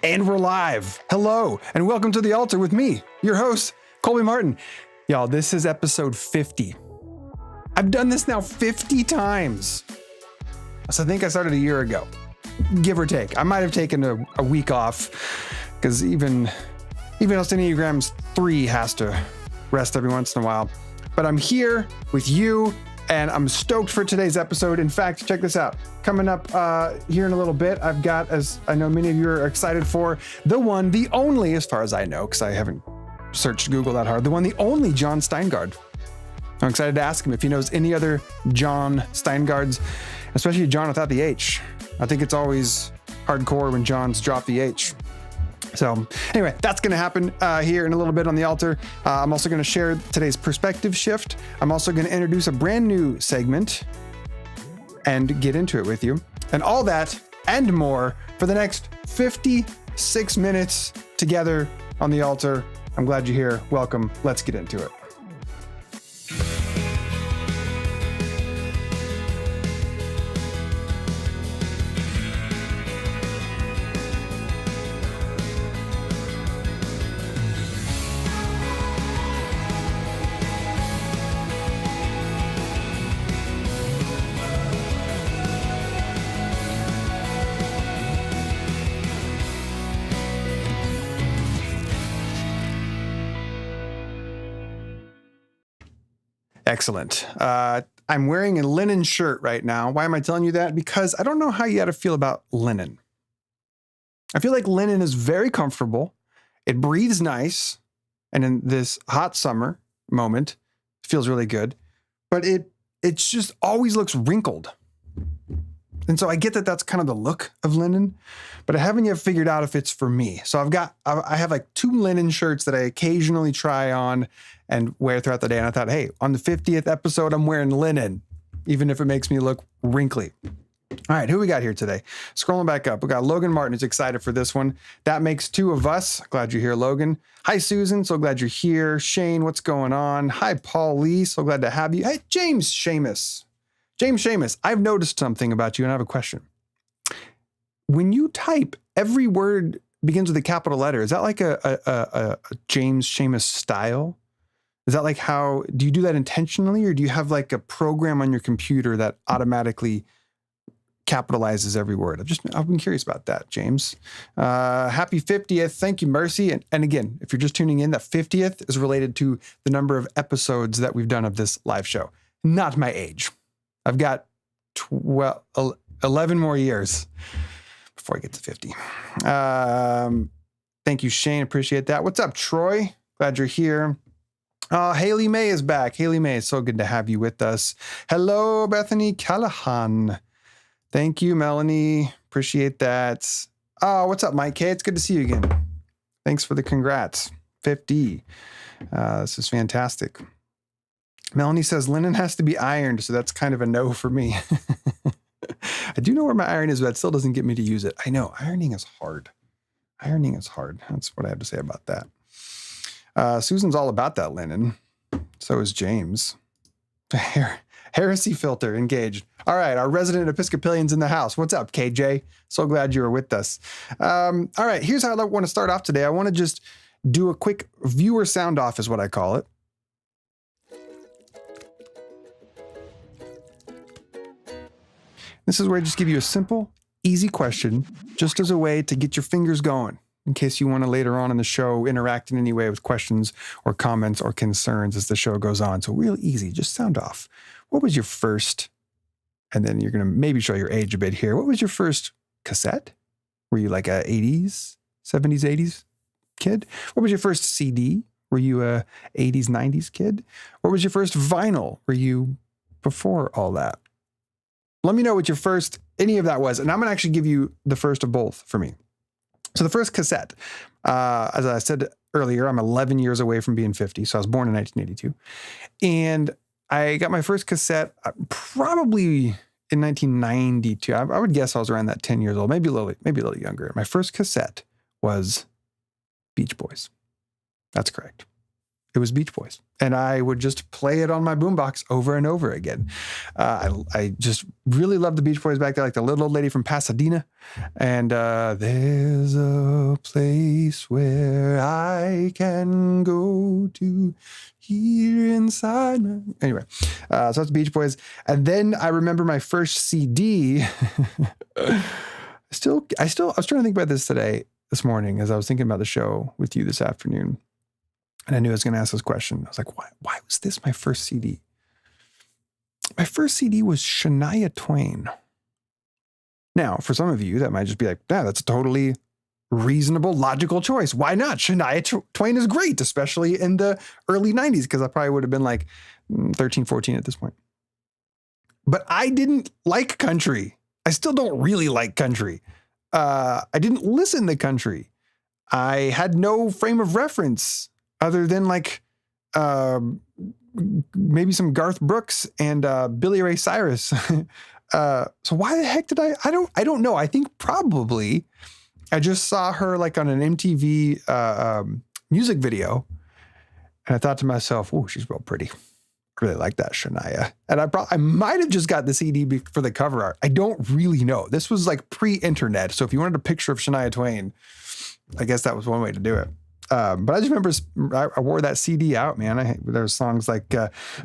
And we're live. Hello, and welcome to the altar with me, your host, Colby Martin. Y'all, this is episode 50. I've done this now 50 times. So I think I started a year ago, give or take. I might have taken a week off because even us Enneagrams 3 has to rest every once in a while. But I'm here with you, and I'm stoked for today's episode. In fact, check this out. Coming up here in a little bit, I've got, as I know many of you are excited for, the one, the only, as far as I know, because I haven't searched Google that hard, the one, the only Jon Steingard. I'm excited to ask him if he knows any other Jon Steingards, especially John without the H. I think it's always hardcore when John's drop the H. So anyway, that's going to happen here in a little bit on the altar. I'm also going to share today's perspective shift. I'm also going to introduce a brand new segment and get into it with you. And all that and more for the next 56 minutes together on the altar. I'm glad you're here. Welcome. Let's get into it. Excellent. I'm wearing a linen shirt right now. Why am I telling you that? Because I don't know how you got to feel about linen. I feel like linen is very comfortable. It breathes nice. And in this hot summer moment, it feels really good. But it just always looks wrinkled. And so I get that that's kind of the look of linen, but I haven't yet figured out if it's for me. So I have like 2 linen shirts that I occasionally try on and wear throughout the day. And I thought, hey, on the 50th episode, I'm wearing linen, even if it makes me look wrinkly. All right, who we got here today? Scrolling back up, we got Logan Martin, who's excited for this one. That makes 2 of us. Glad you're here, Logan. Hi, Susan. So glad you're here. Shane, what's going on? Hi, Paul Lee. So glad to have you. Hey, James Seamus. I've noticed something about you, and I have a question. When you type, every word begins with a capital letter. Is that like a James Seamus style? Is that like how, do you do that intentionally, or do you have like a program on your computer that automatically capitalizes every word? I've been curious about that, James. Happy 50th. Thank you, Mercy. And again, if you're just tuning in, that 50th is related to the number of episodes that we've done of this live show, not my age. I've got 11 more years before I get to 50. Thank you, Shane. Appreciate that. What's up, Troy? Glad you're here. Haley May is back. Haley May, it's so good to have you with us. Hello, Bethany Callahan. Thank you, Melanie. Appreciate that. What's up, Mike K? It's good to see you again. Thanks for the congrats. 50. This is fantastic. Melanie says linen has to be ironed, so that's kind of a no for me. I do know where my iron is, but that still doesn't get me to use it. I know, ironing is hard. That's what I have to say about that. Susan's all about that linen. So is James. Heresy filter engaged. All right, our resident Episcopalian's in the house. What's up, KJ? So glad you were with us. All right, here's how I want to start off today. I want to just do a quick viewer sound off is what I call it. This is where I just give you a simple, easy question, just as a way to get your fingers going, in case you want to later on in the show interact in any way with questions or comments or concerns as the show goes on. So real easy, just sound off. What was your first, and then you're going to maybe show your age a bit here. What was your first cassette? Were you like a 80s, 70s, 80s kid? What was your first CD? Were you a 80s, 90s kid? What was your first vinyl? Were you before all that? Let me know what your first, any of that was. And I'm going to actually give you the first of both for me. So the first cassette, as I said earlier, I'm 11 years away from being 50. So I was born in 1982. And I got my first cassette probably in 1992. I would guess I was around that 10 years old, maybe a little younger. My first cassette was Beach Boys. That's correct. it was Beach Boys. And I would just play it on my boombox over and over again. I just really loved the Beach Boys back there, like the little old lady from Pasadena. And there's a place where I can go to here inside. Anyway, so that's Beach Boys. And then I remember my first CD. I was trying to think about this morning, as I was thinking about the show with you this afternoon. And I knew I was going to ask this question. I was like, why was this my first CD? My first CD was Shania Twain. Now, for some of you, that might just be like, yeah, that's a totally reasonable, logical choice. Why not? Shania Twain is great, especially in the early 90s, because I probably would have been like 13, 14 at this point. But I didn't like country. I still don't really like country. I didn't listen to country. I had no frame of reference other than like maybe some Garth Brooks and Billy Ray Cyrus. So why the heck did I don't know. I think probably I just saw her like on an MTV music video, and I thought to myself, oh, she's real pretty. I really like that Shania. And I might have just got the CD for the cover art. I don't really know. This was like pre-internet. So if you wanted a picture of Shania Twain, I guess that was one way to do it. But I just remember I wore that CD out, man. There were songs like,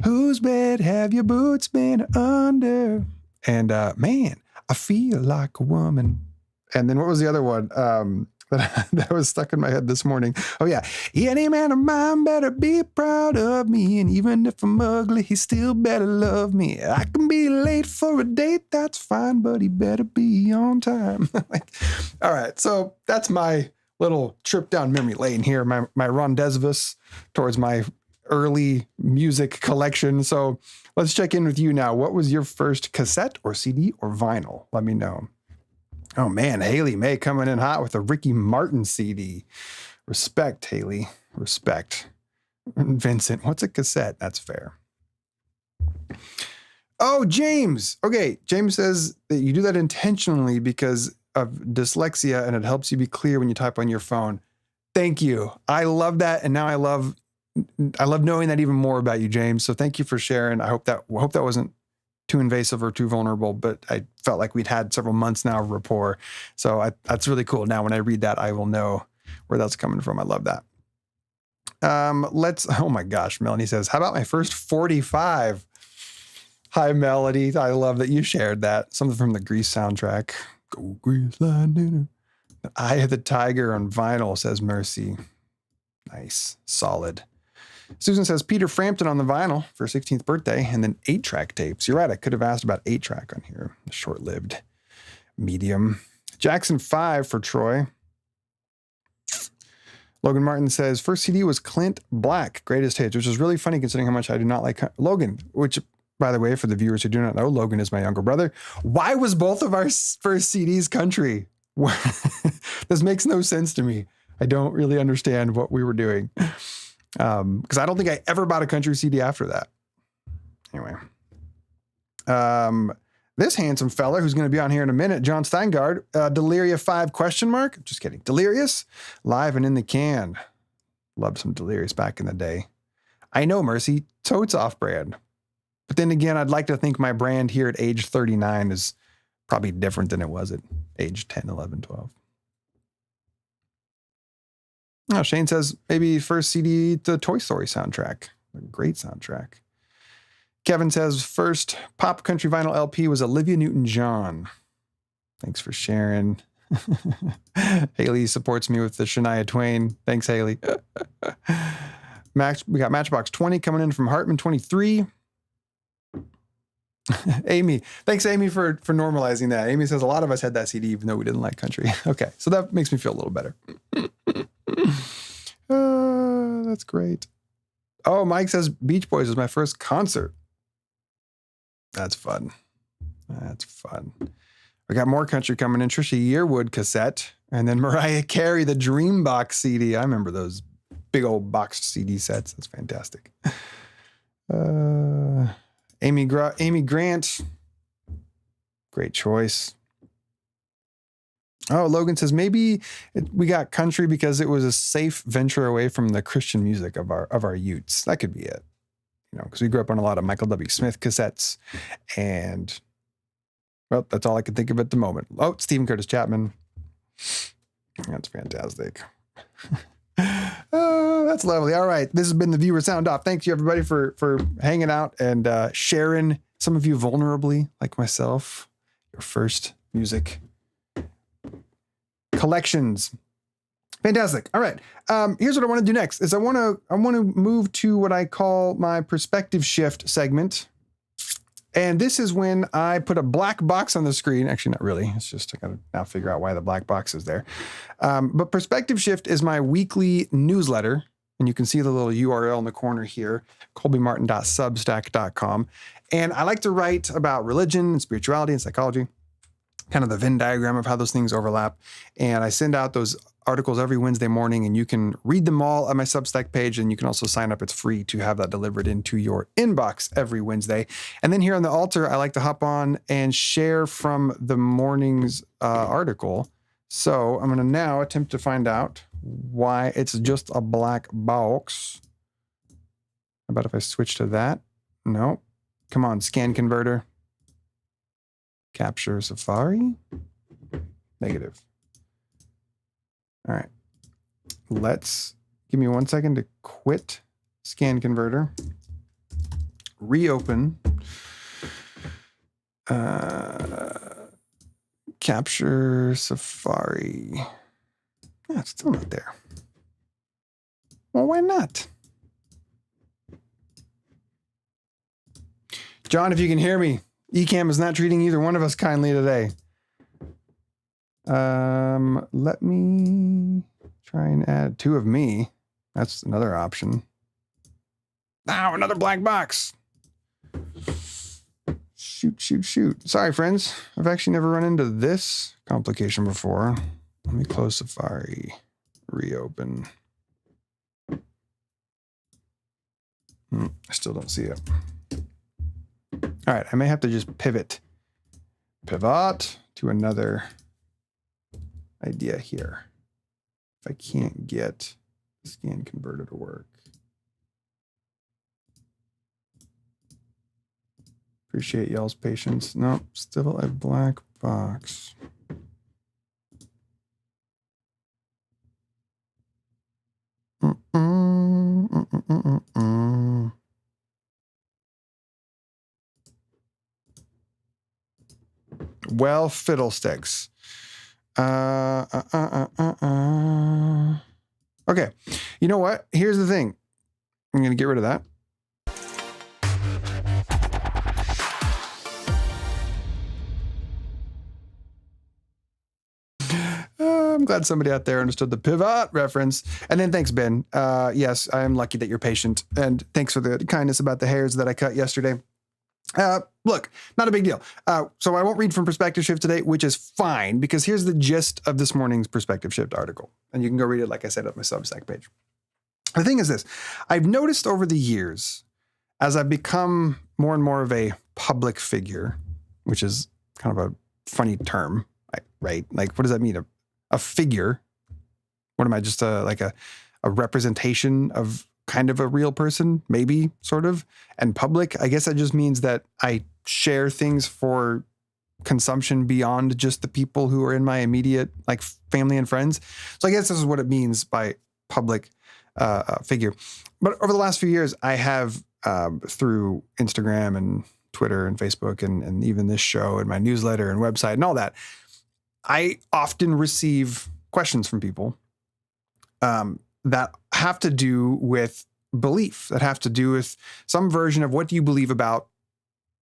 whose bed have your boots been under? And man, I feel like a woman. And then what was the other one that was stuck in my head this morning? Oh yeah, any man of mine better be proud of me. And even if I'm ugly, he still better love me. I can be late for a date, that's fine, but he better be on time. All right, so that's my little trip down memory lane here, my rendezvous towards my early music collection. So let's check in with you now. What was your first cassette or CD or vinyl? Let me know. Oh man, Haley May coming in hot with a Ricky Martin CD. Respect, Haley. Respect. Vincent, what's a cassette? That's fair. Oh, James. Okay, James says that you do that intentionally because of dyslexia, and it helps you be clear when you type on your phone. Thank you. I love that, and now I love knowing that even more about you, James. So thank you for sharing. I hope that wasn't too invasive or too vulnerable, but I felt like we'd had several months now of rapport. So that's really cool. Now, when I read that, I will know where that's coming from. I love that. Oh my gosh, Melanie says, how about my first 45? Hi, Melody. I love that you shared that. Something from the Grease soundtrack. Go Grease line dinner. Eye of the Tiger on vinyl, says Mercy. Nice. Solid. Susan says Peter Frampton on the vinyl for 16th birthday, and then 8-track tapes. You're right. I could have asked about 8-track on here. Short-lived medium. Jackson 5 for Troy. Logan Martin says first CD was Clint Black, Greatest Hits, which is really funny considering how much I do not like Logan, which, by the way, for the viewers who do not know, Logan is my younger brother. Why was both of our first CDs country? This makes no sense to me. I don't really understand what we were doing. Because I don't think I ever bought a country CD after that. Anyway. This handsome fella who's going to be on here in a minute, Jon Steingard, Deliria 5 ? Just kidding. Delirious, live and in the can. Loved some Delirious back in the day. I know, Mercy, totes off brand. But then again, I'd like to think my brand here at age 39 is probably different than it was at age 10, 11, 12. Oh, Shane says maybe first CD, the Toy Story soundtrack. A great soundtrack. Kevin says first pop country vinyl LP was Olivia Newton-John. Thanks for sharing. Haley supports me with the Shania Twain. Thanks, Haley. We got Matchbox 20 coming in from Hartman 23. Amy. Thanks, Amy, for normalizing that. Amy says a lot of us had that CD even though we didn't like country. Okay, so that makes me feel a little better. That's great. Oh, Mike says Beach Boys was my first concert. That's fun. That's fun. We got more country coming in. Trisha Yearwood cassette. And then Mariah Carey, the Dreambox CD. I remember those big old boxed CD sets. That's fantastic. Amy Grant. Great choice. Oh, Logan says maybe we got country because it was a safe venture away from the Christian music of our youths. That could be it. You know, because we grew up on a lot of Michael W. Smith cassettes, and well, that's all I can think of at the moment. Oh, Stephen Curtis Chapman. That's fantastic. Oh, that's lovely. All right, this has been the Viewer Sound Off. Thank you everybody for hanging out and sharing. Some of you vulnerably, like myself, your first music collections. Fantastic. All right. Here's what I want to do next is I want to move to what I call my perspective shift segment. And this is when I put a black box on the screen. Actually, not really. It's just I got to now figure out why the black box is there. But perspective shift is my weekly newsletter. And you can see the little URL in the corner here, colbymartin.substack.com. And I like to write about religion and spirituality and psychology, kind of the Venn diagram of how those things overlap. And I send out those articles every Wednesday morning, and you can read them all on my Substack page, and you can also sign up. It's free to have that delivered into your inbox every Wednesday. And then here on the altar, I like to hop on and share from the morning's article. So I'm going to now attempt to find out why it's just a black box. How about if I switch to that? No. Come on, scan converter. Capture Safari? Negative. All right. Give me 1 second to quit scan converter. Reopen. Capture Safari. Yeah, it's still not there. Well, why not? John, if you can hear me, Ecamm is not treating either one of us kindly today. Let me try and add 2 of me. That's another option. Now, another black box. Shoot. Sorry, friends. I've actually never run into this complication before. Let me close Safari. Reopen. I still don't see it. All right, I may have to just pivot to another idea here. If I can't get the scan converter to work. Appreciate y'all's patience. Nope, still a black box. Well, fiddlesticks. Okay. You know what? Here's the thing. I'm going to get rid of that. I'm glad somebody out there understood the pivot reference. And then thanks, Ben. Yes, I am lucky that you're patient. And thanks for the kindness about the hairs that I cut yesterday. Look, not a big deal. So I won't read from Perspective Shift today, which is fine, because here's the gist of this morning's Perspective Shift article. And you can go read it, like I said, at my Substack page. The thing is this. I've noticed over the years, as I've become more and more of a public figure, which is kind of a funny term, right? Like, what does that mean? A figure? What am I, just a representation of kind of a real person, maybe, sort of, and public? I guess that just means that I share things for consumption beyond just the people who are in my immediate, like, family and friends. So I guess this is what it means by public figure. But over the last few years, I have, through Instagram and Twitter and Facebook and even this show and my newsletter and website and all that, I often receive questions from people that have to do with belief, that have to do with some version of what do you believe about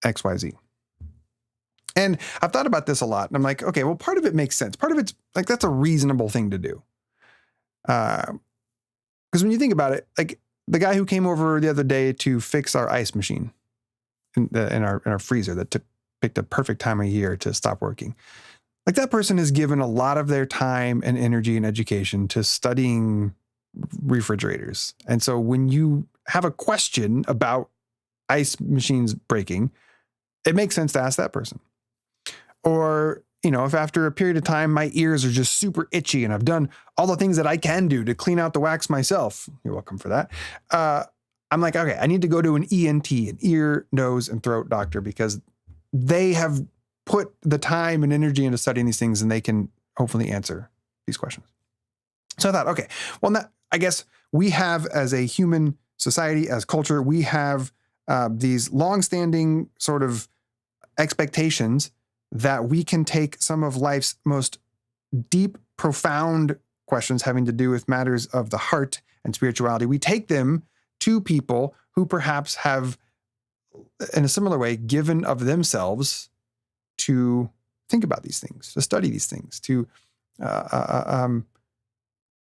XYZ. And I've thought about this a lot. And I'm like, okay, well, part of it makes sense. Part of it's like, that's a reasonable thing to do. Because when you think about it, like the guy who came over the other day to fix our ice machine in our freezer that picked a perfect time of year to stop working. Like, that person has given a lot of their time and energy and education to studying refrigerators. And so when you have a question about ice machines breaking, it makes sense to ask that person. Or, if after a period of time, my ears are just super itchy and I've done all the things that I can do to clean out the wax myself, you're welcome for that. I'm like, okay, I need to go to an ENT, an ear, nose, and throat doctor, because they have put the time and energy into studying these things and they can hopefully answer these questions. So I thought, okay, well, I guess we have, as a human society, as culture, we have these longstanding sort of expectations that we can take some of life's most deep, profound questions having to do with matters of the heart and spirituality. We take them to people who perhaps have, in a similar way, given of themselves to think about these things, to study these things, to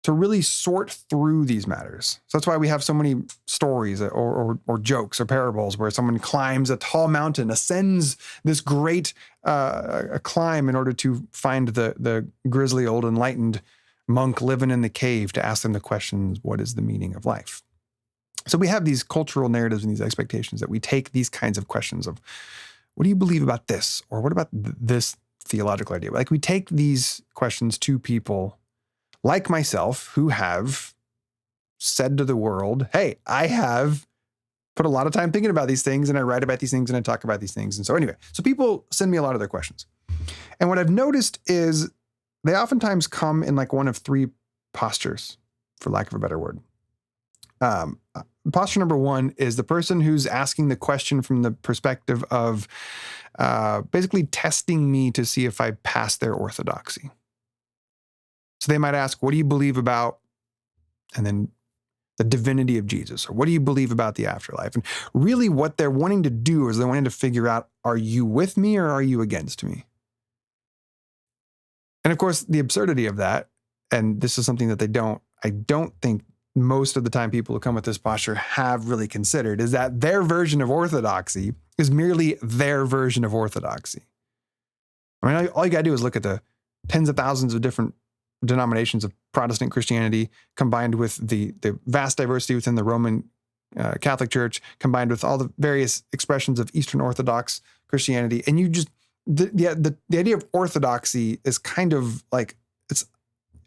really sort through these matters. So that's why we have so many stories or jokes or parables where someone climbs a tall mountain, ascends this great climb in order to find the grizzly old enlightened monk living in the cave to ask them the questions, what is the meaning of life? So we have these cultural narratives and these expectations that we take these kinds of questions of, what do you believe about this? Or what about this theological idea? Like, we take these questions to people like myself who have said to the world, hey, I have put a lot of time thinking about these things, and I write about these things and I talk about these things. And so anyway, so people send me a lot of their questions. And what I've noticed is they oftentimes come in like one of three postures, for lack of a better word. Posture number one is the person who's asking the question from the perspective of basically testing me to see if I pass their orthodoxy. So they might ask, what do you believe about, and then the divinity of Jesus, or what do you believe about the afterlife? And really what they're wanting to do is they're wanting to figure out, are you with me or are you against me? And of course, the absurdity of that, and this is something that I don't think most of the time people who come with this posture have really considered, is that their version of orthodoxy is merely their version of orthodoxy. I mean, all you got to do is look at the tens of thousands of different denominations of Protestant Christianity, combined with the vast diversity within the Roman Catholic Church, combined with all the various expressions of Eastern Orthodox Christianity. And you just, the idea of orthodoxy is kind of like, it's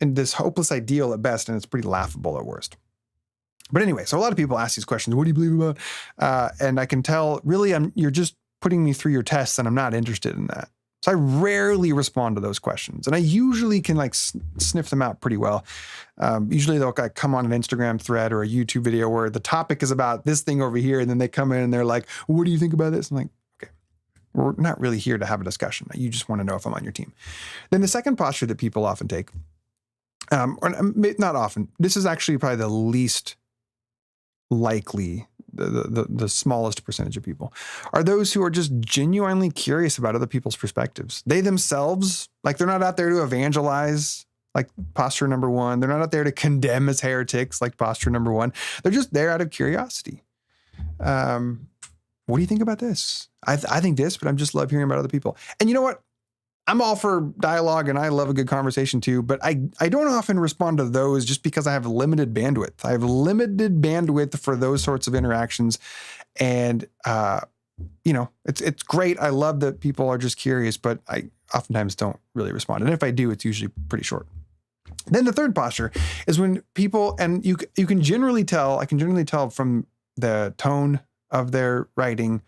in this hopeless ideal at best, and it's pretty laughable at worst. But anyway, so a lot of people ask these questions, what do you believe about? And I can tell, really, you're just putting me through your tests, and I'm not interested in that. So I rarely respond to those questions, and I usually can like sniff them out pretty well. Usually they'll like come on an Instagram thread or a YouTube video where the topic is about this thing over here, and then they come in and they're like, what do you think about this? I'm like, okay, we're not really here to have a discussion. You just want to know if I'm on your team. Then the second posture that people often take, or not often, this is actually probably the least likely, the smallest percentage of people, are those who are just genuinely curious about other people's perspectives. They themselves, like, they're not out there to evangelize, like posture number one. They're not out there to condemn as heretics, like posture number one. They're just there out of curiosity. What do you think about this? I think this, but I just love hearing about other people. And you know what? I'm all for dialogue and I love a good conversation too, but I don't often respond to those just because I have limited bandwidth. I have limited bandwidth for those sorts of interactions. And, it's great. I love that people are just curious, but I oftentimes don't really respond. And if I do, it's usually pretty short. Then the third posture is when people, and you can generally tell, I can generally tell from the tone of their writing,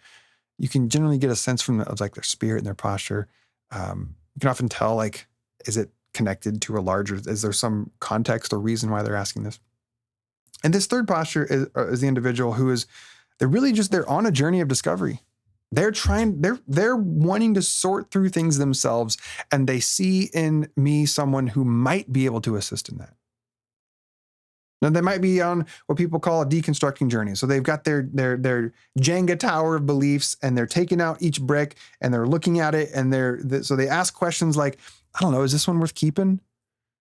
you can generally get a sense of like their spirit and their posture. You can often tell, like, is it connected to a larger, is there some context or reason why they're asking this? And this third posture is the individual who is, they're on a journey of discovery. They're wanting to sort through things themselves, and they see in me someone who might be able to assist in that. Now, they might be on what people call a deconstructing journey. So they've got their Jenga tower of beliefs, and they're taking out each brick and they're looking at it, and so they ask questions like, I don't know, is this one worth keeping?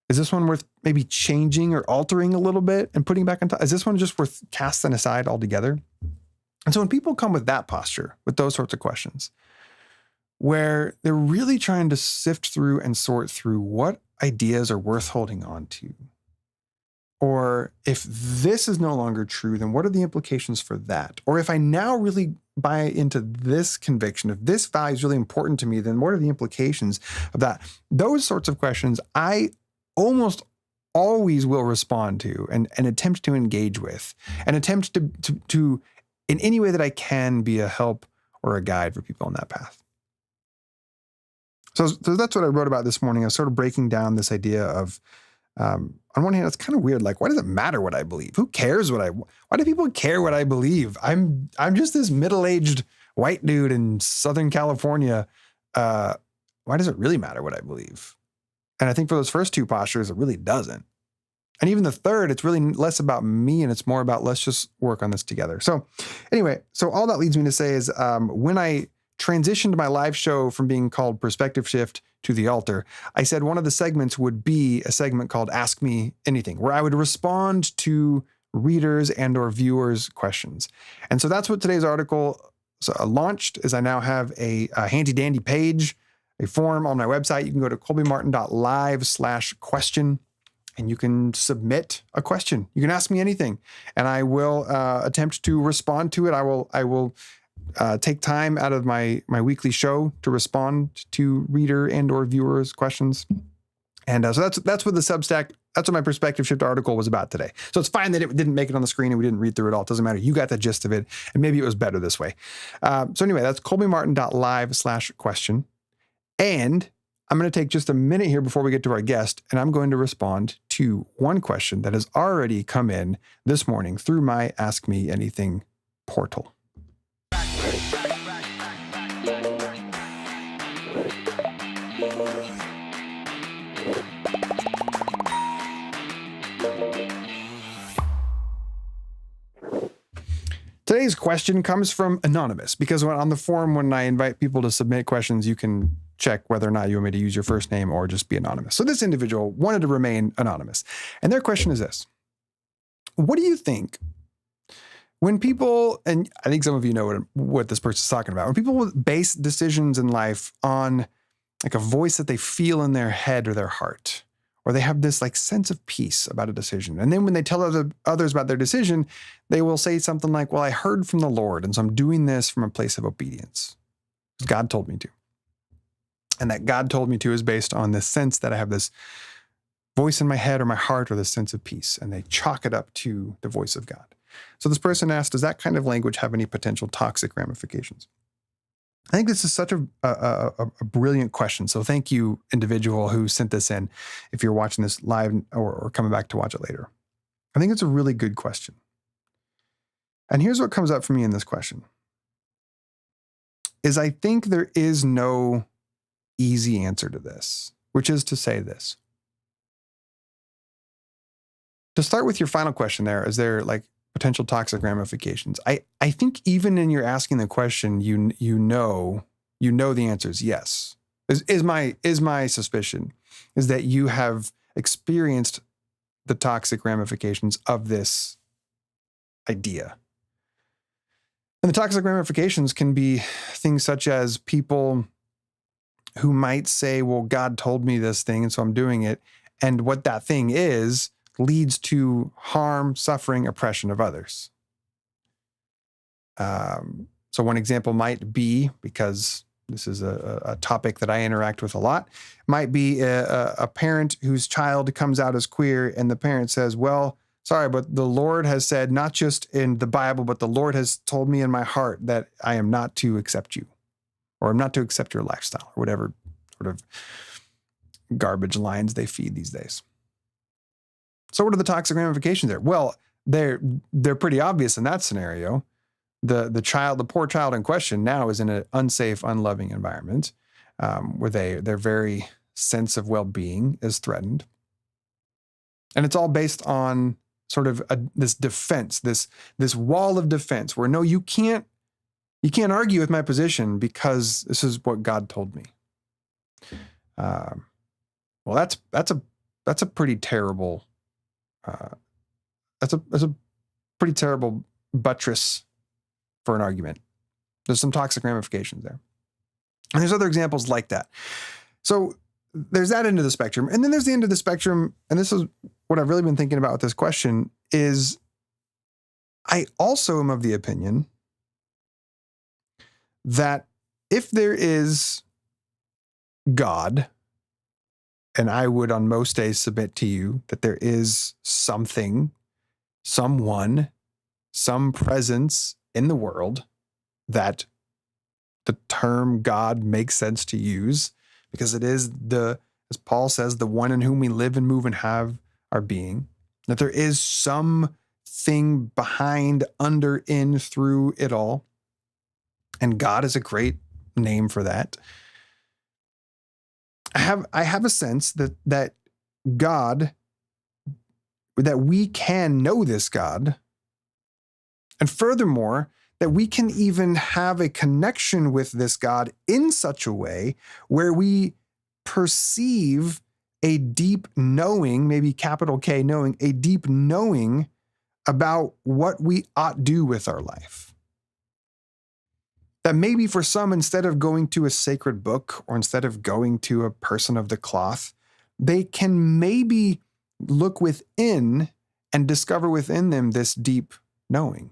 Is this one worth maybe changing or altering a little bit and putting back on top? Is this one just worth casting aside altogether? And so when people come with that posture, with those sorts of questions, where they're really trying to sift through and sort through what ideas are worth holding on to, or if this is no longer true, then what are the implications for that? Or if I now really buy into this conviction, if this value is really important to me, then what are the implications of that? Those sorts of questions I almost always will respond to and attempt to engage with, and attempt to in any way that I can be a help or a guide for people on that path. So that's what I wrote about this morning. I was sort of breaking down this idea of, on one hand, it's kind of weird. Like, why does it matter what I believe? Who cares why do people care what I believe? I'm just this middle-aged white dude in Southern California. Why does it really matter what I believe? And I think for those first two postures, it really doesn't. And even the third, it's really less about me and it's more about let's just work on this together. So anyway, so all that leads me to say is when I transitioned my live show from being called Perspective Shift to the Altar, I said one of the segments would be a segment called Ask Me Anything, where I would respond to readers and or viewers' questions. And so that's what today's article launched, is I now have a handy dandy page, a form on my website. You can go to colbymartin.live/question. And you can submit a question. You can ask me anything, and I will attempt to respond to it. I will take time out of my weekly show to respond to reader and or viewers' questions. And so that's what the Substack, that's what my Perspective Shift article was about today. So it's fine that it didn't make it on the screen and we didn't read through it all. It doesn't matter. You got the gist of it, and maybe it was better this way. So anyway, that's colbymartin.live/question. And I'm going to take just a minute here before we get to our guest, and I'm going to respond to one question that has already come in this morning through my Ask Me Anything portal. Today's question comes from Anonymous, because on the forum, when I invite people to submit questions, you can check whether or not you want me to use your first name or just be anonymous. So this individual wanted to remain anonymous. And their question is this: what do you think when people, and I think some of you know what this person's talking about, when people base decisions in life on like a voice that they feel in their head or their heart, or they have this like sense of peace about a decision. And then when they tell others about their decision, they will say something like, well, I heard from the Lord, and so I'm doing this from a place of obedience. God told me to. And that God told me to is based on this sense that I have this voice in my head or my heart, or this sense of peace. And they chalk it up to the voice of God. So this person asked, does that kind of language have any potential toxic ramifications? I think this is such a brilliant question. So thank you, individual who sent this in, if you're watching this live or coming back to watch it later. I think it's a really good question. And here's what comes up for me in this question, is I think there is no easy answer to this, which is to say this. To start with your final question there, is there like potential toxic ramifications? I think even in your asking the question, you know the answer is yes. Is my suspicion, is that you have experienced the toxic ramifications of this idea. And the toxic ramifications can be things such as people who might say, well, God told me this thing, and so I'm doing it. And what that thing is leads to harm, suffering, oppression of others. So one example might be, because this is a topic that I interact with a lot, might be a parent whose child comes out as queer, and the parent says, well, sorry, but the Lord has said, not just in the Bible, but the Lord has told me in my heart that I am not to accept you, or I'm not to accept your lifestyle, or whatever sort of garbage lines they feed these days. So what are the toxic ramifications there? Well, they're pretty obvious in that scenario. The poor child in question now is in an unsafe, unloving environment where their very sense of well-being is threatened. And it's all based on sort of this defense, this wall of defense where, no, you can't argue with my position because this is what God told me. Well, that's a pretty terrible. That's a pretty terrible buttress for an argument. There's some toxic ramifications there. And there's other examples like that. So there's that end of the spectrum. And then there's the end of the spectrum, and this is what I've really been thinking about with this question, is I also am of the opinion that if there is God, and I would on most days submit to you that there is something, someone, some presence in the world that the term God makes sense to use, because it is as Paul says, the one in whom we live and move and have our being, that there is something behind, under, in, through it all. And God is a great name for that. I have a sense that God, that we can know this God, and furthermore, that we can even have a connection with this God in such a way where we perceive a deep knowing, maybe capital K knowing, a deep knowing about what we ought do with our life. That maybe for some, instead of going to a sacred book or instead of going to a person of the cloth, they can maybe look within and discover within them this deep knowing.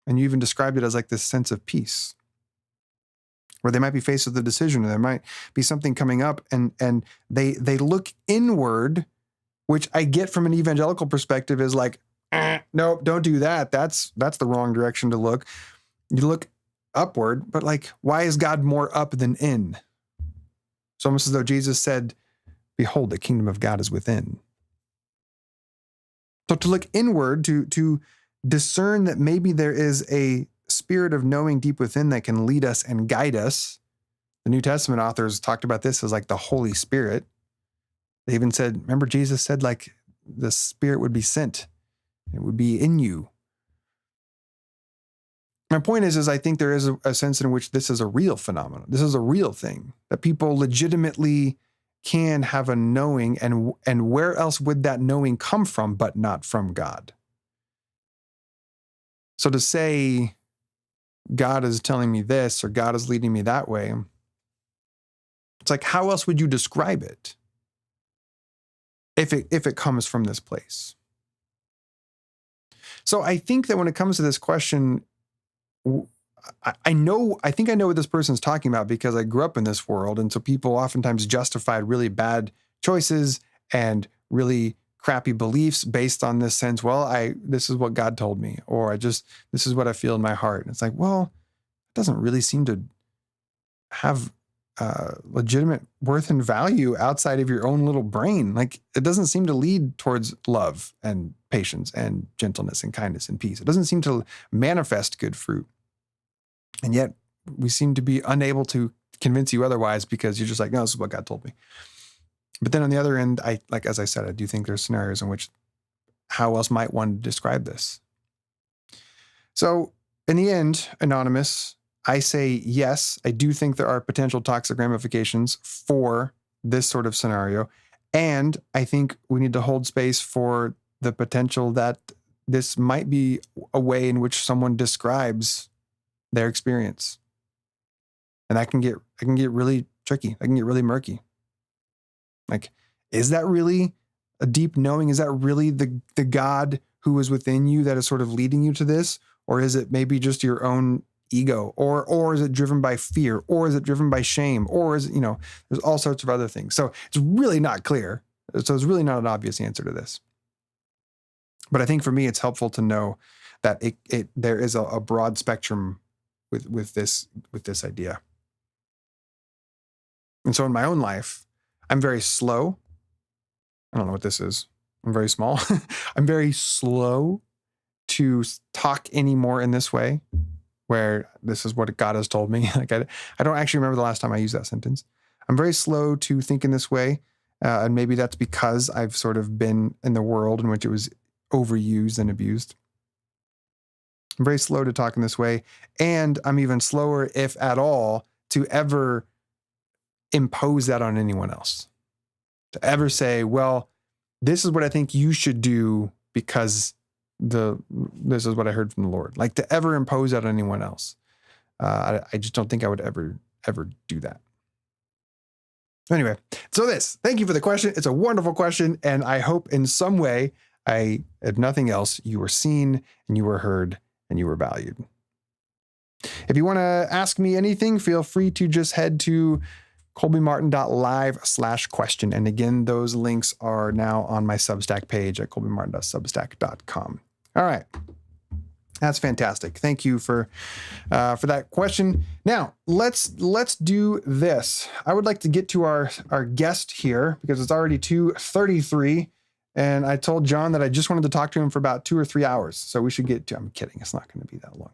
And you even described it as like this sense of peace, where they might be faced with a decision, or there might be something coming up, and they look inward, which I get from an evangelical perspective is like, nope, don't do that. That's the wrong direction to look. You look upward, but like, why is God more up than in? It's almost as though Jesus said, behold, the kingdom of God is within. So to look inward, to discern that maybe there is a spirit of knowing deep within that can lead us and guide us. The New Testament authors talked about this as like the Holy Spirit. They even said, remember Jesus said like the Spirit would be sent. It would be in you. My point is I think there is a sense in which this is a real phenomenon. This is a real thing that people legitimately can have a knowing, and where else would that knowing come from but not from God? So to say God is telling me this or God is leading me that way, it's like, how else would you describe it if it comes from this place? So I think that when it comes to this question, I think I know what this person's talking about because I grew up in this world. And so people oftentimes justified really bad choices and really crappy beliefs based on this sense, well, this is what God told me, or this is what I feel in my heart. And it's like, well, it doesn't really seem to have legitimate worth and value outside of your own little brain. Like, it doesn't seem to lead towards love and patience and gentleness and kindness and peace. It doesn't seem to manifest good fruit. And yet we seem to be unable to convince you otherwise because you're just like, no, this is what God told me. But then on the other end, as I said, I do think there's scenarios in which how else might one describe this? So in the end, Anonymous, I say, yes, I do think there are potential toxic ramifications for this sort of scenario. And I think we need to hold space for the potential that this might be a way in which someone describes their experience. And that can get really tricky. That can get really murky. Like, is that really a deep knowing? Is that really the God who is within you that is sort of leading you to this? Or is it maybe just your own ego? Or is it driven by fear? Or is it driven by shame? Or is it, there's all sorts of other things. So it's really not clear. So it's really not an obvious answer to this. But I think for me, it's helpful to know that there is a broad spectrum with this idea. And so in my own life, I'm very slow. I don't know what this is. I'm very small. I'm very slow to talk anymore in this way, where this is what God has told me. Like, I don't actually remember the last time I used that sentence. I'm very slow to think in this way. And maybe that's because I've sort of been in the world in which it was overused and abused. I'm very slow to talk in this way. And I'm even slower, if at all, to ever impose that on anyone else. To ever say, well, this is what I think you should do because this is what I heard from the Lord. Like, to ever impose that on anyone else. I just don't think I would ever do that. Anyway, so thank you for the question. It's a wonderful question. And I hope in some way, if nothing else, you were seen and you were heard and you were valued. If you want to ask me anything, feel free to just head to colbymartin.live/question. And again, those links are now on my Substack page at colbymartin.substack.com. All right. That's fantastic. Thank you for that question. Now let's do this. I would like to get to our guest here because it's already 2:33, and I told John that I just wanted to talk to him for about 2 or 3 hours. So we should get to. I'm kidding. It's not going to be that long.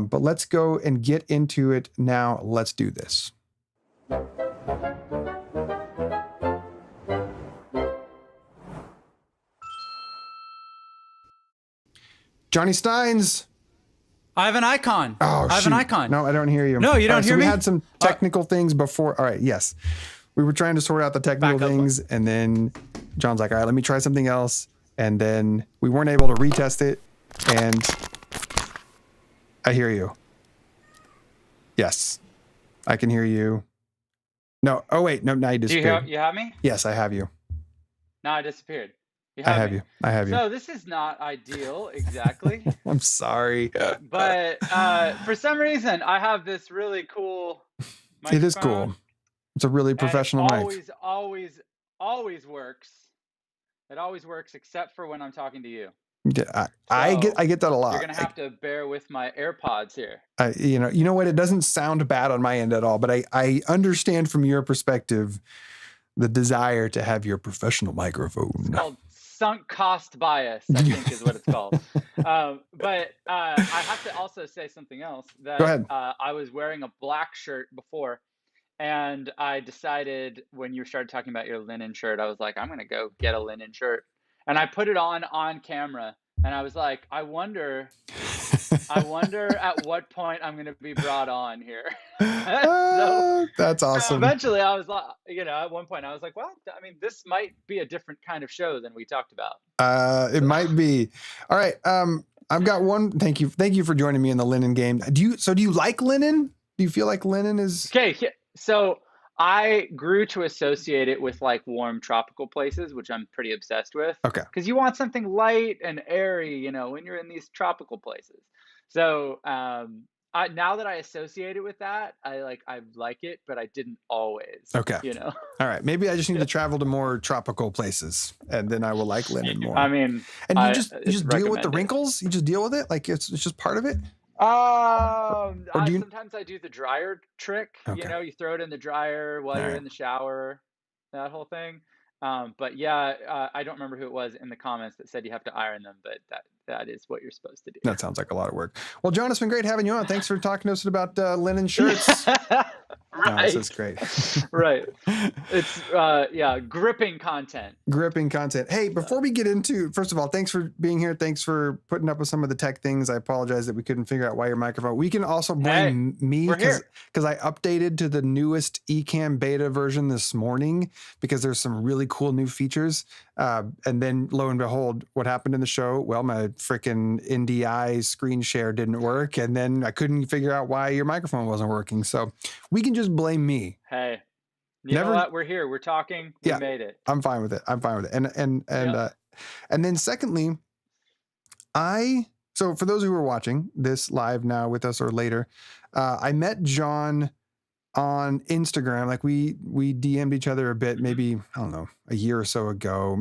But let's go and get into it now. Let's do this. Johnny Steins. I have an icon. Oh, I have an icon. No, I don't hear you. No, you don't hear me? me? We had some technical things before. All right, yes. We were trying to sort out the technical things, and then John's like, all right, let me try something else. And then we weren't able to retest it, and I hear you. Yes, I can hear you. No, oh wait, no, now you disappeared. You have me? Yes, I have you. No, I disappeared. I have you. So this is not ideal, exactly. I'm sorry. But for some reason, I have this really cool microphone. It is cool. It's a really professional mic. Always works. It always works except for when I'm talking to you. Yeah, I get that a lot. You're gonna have to bear with my AirPods here. You know what? It doesn't sound bad on my end at all, but I understand from your perspective the desire to have your professional microphone. It's called sunk cost bias, I think is what it's called. But I have to also say something else. That Go ahead. I was wearing a black shirt before, and I decided when you started talking about your linen shirt, I was like, I'm gonna go get a linen shirt, and I put it on camera, and I was like, I wonder at what point I'm gonna be brought on here. That's awesome. So eventually, I was like, at one point, I was like, well, I mean, this might be a different kind of show than we talked about. It might be. All right. I've got one. Thank you for joining me in the linen game. Do you like linen? Do you feel like linen is okay? So I grew to associate it with like warm tropical places, which I'm pretty obsessed with. Okay. Because you want something light and airy, when you're in these tropical places. So now that I associate it with that, I like it, but I didn't always. Okay. All right. Maybe I just need to travel to more tropical places, and then I will like linen more. I mean, and you just deal with the wrinkles. You just deal with it, like it's just part of it. Sometimes I do the dryer trick. Okay. You throw it in the dryer while you're in the shower, that whole thing. But yeah, I don't remember who it was in the comments that said you have to iron them, but that is what you're supposed to do. That sounds like a lot of work. Well, John, it's been great having you on. Thanks for talking to us about linen shirts. Right. No, this is great. Right. It's gripping content. Gripping content. Hey, before we get into, first of all, thanks for being here. Thanks for putting up with some of the tech things. I apologize that we couldn't figure out why your microphone. We can also blame me because I updated to the newest Ecamm beta version this morning because there's some really cool new features. And then lo and behold, what happened in the show? Well, my freaking NDI screen share didn't work. And then I couldn't figure out why your microphone wasn't working. So we can just blame me. Hey, you know what? We're here. We're talking. We made it. I'm fine with it. And then secondly, so for those who are watching this live now with us or later, I met John on Instagram. Like we DM'd each other a bit, maybe, I don't know, a year or so ago,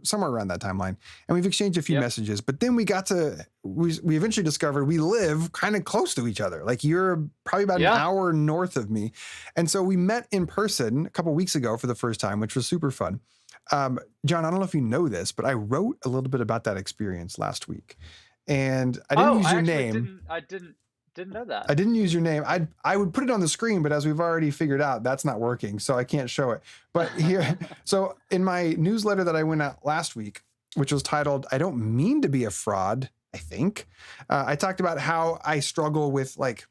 somewhere around that timeline. And we've exchanged a few messages, but then we eventually discovered we live kind of close to each other. Like you're probably about an hour north of me. And so we met in person a couple of weeks ago for the first time, which was super fun. John, I don't know if you know this, but I wrote a little bit about that experience last week, and I didn't use your name. I didn't know that. I didn't use your name. I would put it on the screen, but as we've already figured out, that's not working. So I can't show it. But here, so in my newsletter that I went out last week, which was titled, I Don't Mean to Be a Fraud, I think, I talked about how I struggle with as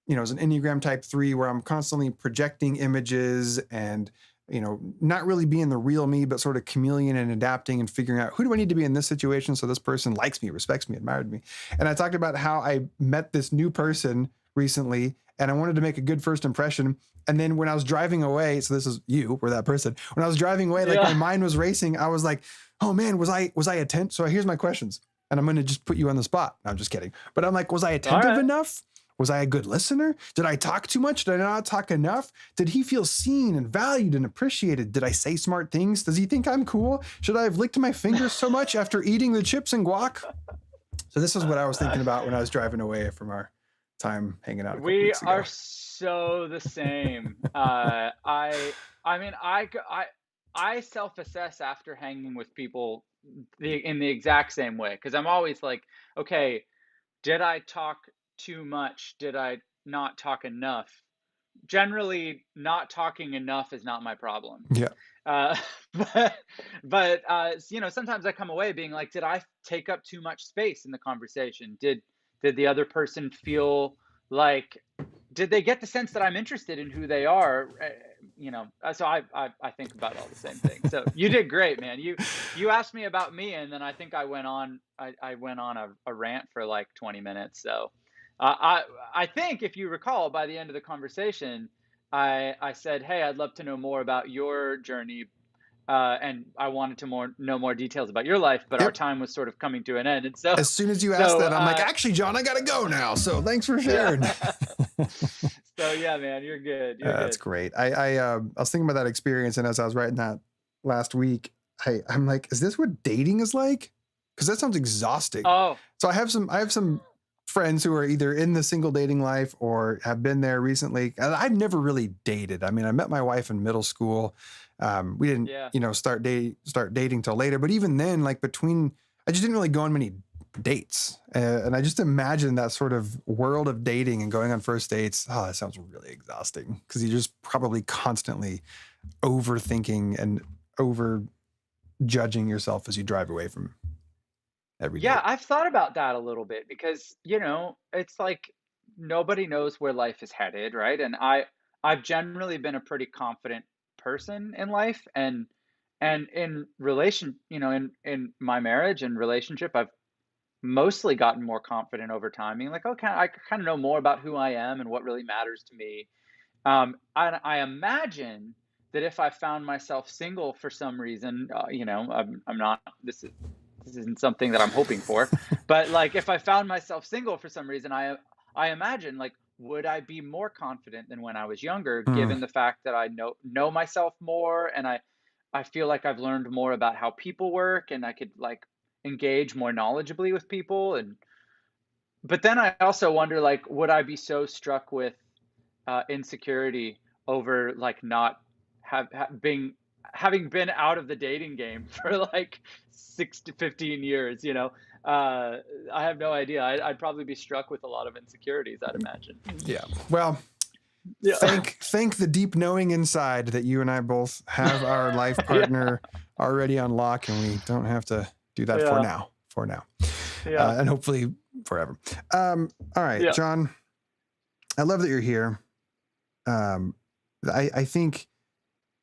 an Enneagram type 3, where I'm constantly projecting images and, not really being the real me, but sort of chameleon and adapting and figuring out who do I need to be in this situation so this person likes me, respects me, admired me. And I talked about how I met this new person recently and I wanted to make a good first impression. And then when I was driving away, so this is you, or that person, when I was driving away, my mind was racing. I was like, oh man, was I attentive? So here's my questions. And I'm going to just put you on the spot. No, I'm just kidding. But I'm like, was I attentive enough? Was I a good listener? Did I talk too much? Did I not talk enough? Did he feel seen and valued and appreciated? Did I say smart things? Does he think I'm cool? Should I have licked my fingers so much after eating the chips and guac? So this is what I was thinking about when I was driving away from our time hanging out a couple We weeks ago. are so the same. I mean, I self-assess after hanging with people in the exact same way, because I'm always like, okay, did I talk too much? Did I not talk enough? Generally, not talking enough is not my problem. Yeah. Uh, you know, sometimes I come away being like, did I take up too much space in the conversation? Did the other person feel like, did they get the sense that I'm interested in who they are? You know, so I think about all the same things. So you did great, man. You asked me about me, and then I think I went on a rant for like 20 minutes. So I think, if you recall, by the end of the conversation, I said, hey, I'd love to know more about your journey, and I wanted to know more details about your life, but our time was sort of coming to an end. And so as soon as you asked that, I'm like, actually, John, I gotta go now. So thanks for sharing. So yeah, man, you're good. That's great. I was thinking about that experience, and as I was writing that last week, I'm like, is this what dating is like? Because that sounds exhausting. Oh, so I have some friends who are either in the single dating life or have been there recently. And I've never really dated. I mean, I met my wife in middle school. We didn't, start dating till later. But even then, like I just didn't really go on many dates. And I just imagine that sort of world of dating and going on first dates. Oh, that sounds really exhausting, because you're just probably constantly overthinking and over judging yourself as you drive away from every day. yeah, I've thought about that a little bit, because, you know, it's like nobody knows where life is headed, right? And I've generally been a pretty confident person in life, and in relation, you know, in my marriage and relationship, I've mostly gotten more confident over time, being like, okay, I kind of know more about who I am and what really matters to me. I imagine that if I found myself single for some reason, you know, I'm not, this isn't something that I'm hoping for, but like, if I found myself single for some reason, I imagine, like, would I be more confident than when I was younger, given the fact that I know myself more, and I feel like I've learned more about how people work, and I could like engage more knowledgeably with people. But then I also wonder, like, would I be so struck with insecurity over like not having been out of the dating game for like 6 to 15 years, you know? I have no idea. I'd probably be struck with a lot of insecurities, I'd imagine. Yeah. Well, Yeah. thank the deep knowing inside that you and I both have our life partner already on lock, and we don't have to do that for now. Yeah. And hopefully forever. All right, John, I love that you're here. I think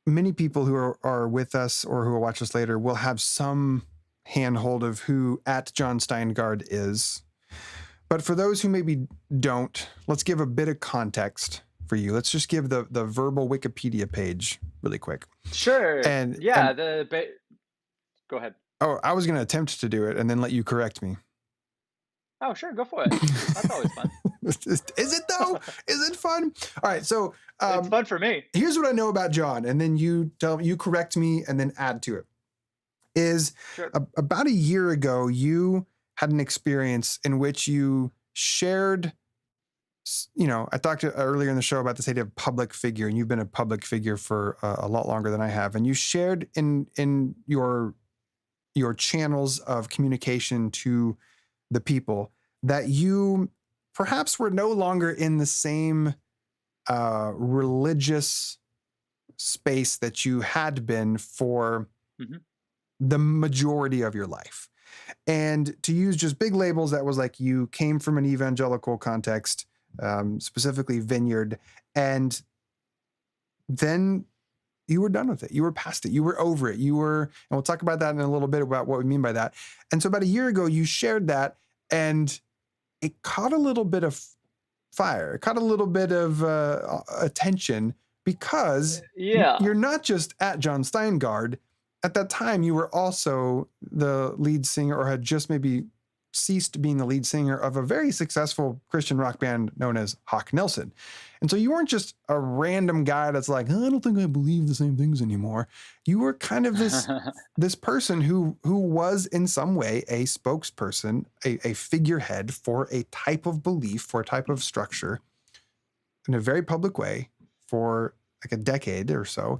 many people who are with us or who will watch us later will have some handhold of who @Jon Steingard is. But for those who maybe don't, let's give a bit of context for you. Let's just give the verbal Wikipedia page really quick. Sure. And go ahead. Oh, I was going to attempt to do it and then let you correct me. Oh, sure. Go for it. That's always fun. Is it though? Is it fun? All right. So it's fun for me. Here's what I know about John, and then you correct me and then add to it. About a year ago, you had an experience in which you shared, you know, I talked earlier in the show about this idea of public figure, and you've been a public figure for a lot longer than I have. And you shared in your channels of communication to the people that you perhaps were no longer in the same religious space that you had been for the majority of your life. And to use just big labels, that was like you came from an evangelical context, specifically Vineyard, and then you were done with it. You were past it. You were over it. And we'll talk about that in a little bit about what we mean by that. And so about a year ago, you shared that, and it caught a little bit of fire. It caught a little bit of attention, because you're not just @Jon Steingard. At that time, you were also the lead singer, or had just maybe ceased being the lead singer of a very successful Christian rock band known as Hawk Nelson. And so you weren't just a random guy that's like, I don't think I believe the same things anymore. You were kind of this person who was in some way a spokesperson, a figurehead for a type of belief, for a type of structure in a very public way for like a decade or so.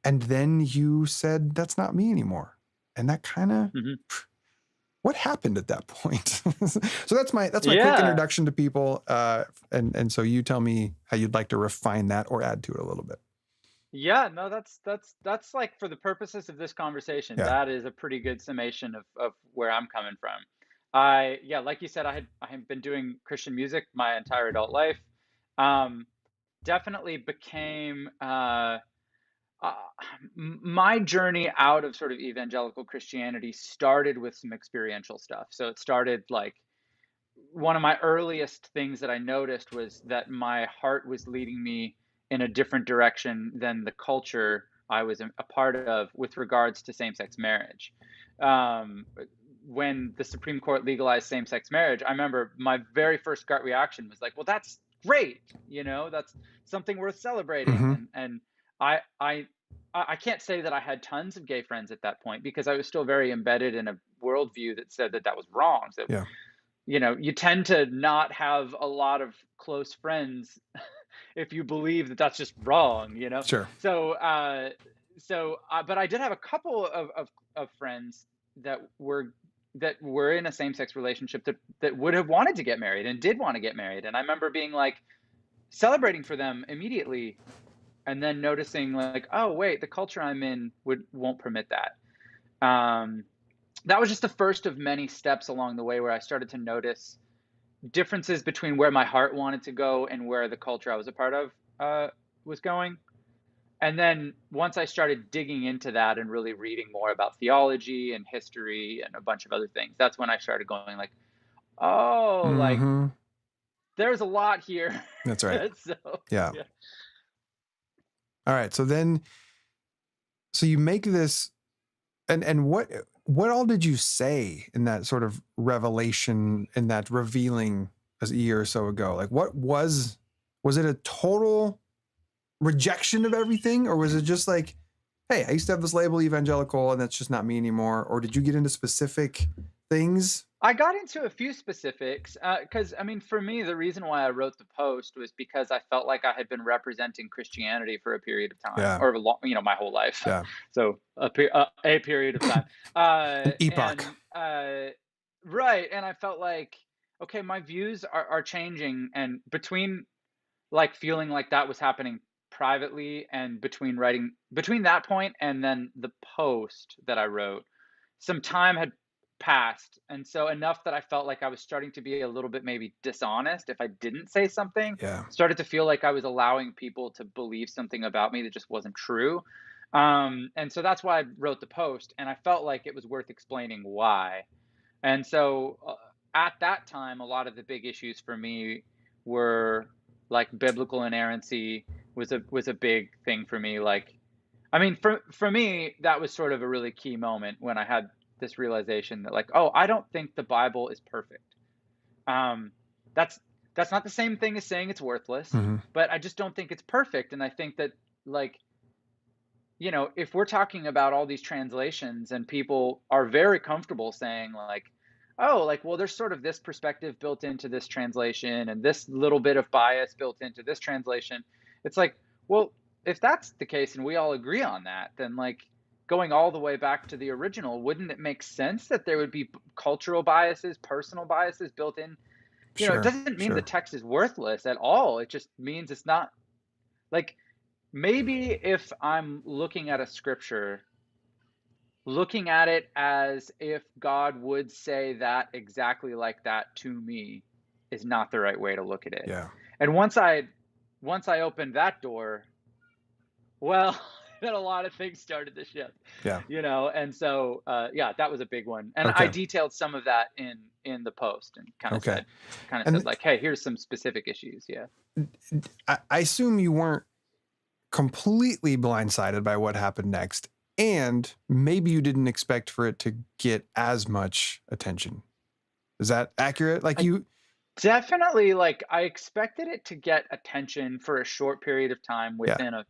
And then you said, that's not me anymore. And that kind of, what happened at that point? So that's my quick introduction to people. And so you tell me how you'd like to refine that or add to it a little bit. Yeah, no, that's like, for the purposes of this conversation, Yeah. that is a pretty good summation of where I'm coming from. Like you said, I had been doing Christian music my entire adult life. Definitely became my journey out of sort of evangelical Christianity started with some experiential stuff. So it started like, one of my earliest things that I noticed was that my heart was leading me in a different direction than the culture I was a part of with regards to same-sex marriage. When the Supreme Court legalized same-sex marriage, I remember my very first gut reaction was like, well, that's great. That's something worth celebrating. And I can't say that I had tons of gay friends at that point, because I was still very embedded in a worldview that said that was wrong. So, you tend to not have a lot of close friends if you believe that that's just wrong, Sure. So, but I did have a couple of friends that were in a same-sex relationship that would have wanted to get married and did want to get married. And I remember being like, celebrating for them immediately, and then noticing like, oh wait, the culture I'm in won't permit that. That was just the first of many steps along the way where I started to notice differences between where my heart wanted to go and where the culture I was a part of was going. And then once I started digging into that and really reading more about theology and history and a bunch of other things, that's when I started going like, oh, like there's a lot here. That's right. So, yeah. All right. So you make this, and what all did you say in that sort of revelation, in that revealing a year or so ago? Like, what was it a total rejection of everything? Or was it just like, hey, I used to have this label evangelical and that's just not me anymore? Or did you get into specific things? I got into a few specifics because, I mean, for me, the reason why I wrote the post was because I felt like I had been representing Christianity for a period of time, or my whole life. Yeah. So a period of time. An epoch. Right. And I felt like, okay, my views are changing, and between like feeling like that was happening privately and between that point and then the post that I wrote, some time had passed, and so enough that I felt like I was starting to be a little bit maybe dishonest if I didn't say something. Started to feel like I was allowing people to believe something about me that just wasn't true, and so that's why I wrote the post, and I felt like it was worth explaining why. And so at that time, a lot of the big issues for me were like biblical inerrancy was a big thing for me. Like, I mean, for me, that was sort of a really key moment when I had this realization that like, oh, I don't think the Bible is perfect. That's not the same thing as saying it's worthless, but I just don't think it's perfect. And I think that like, if we're talking about all these translations and people are very comfortable saying like, oh, like, well, there's sort of this perspective built into this translation and this little bit of bias built into this translation. It's like, well, if that's the case and we all agree on that, then like, going all the way back to the original, wouldn't it make sense that there would be cultural biases, personal biases built in? It doesn't mean the text is worthless at all. It just means it's not like, maybe if I'm looking at a scripture, looking at it as if God would say that exactly like that to me is not the right way to look at it. Yeah. And once I opened that door, well, then a lot of things started to shift. Yeah. And so that was a big one. And I detailed some of that in the post and kind of said like, hey, here's some specific issues. Yeah. I assume you weren't completely blindsided by what happened next, and maybe you didn't expect for it to get as much attention. Is that accurate? Like I you, definitely, like, I expected it to get attention for a short period of time yeah,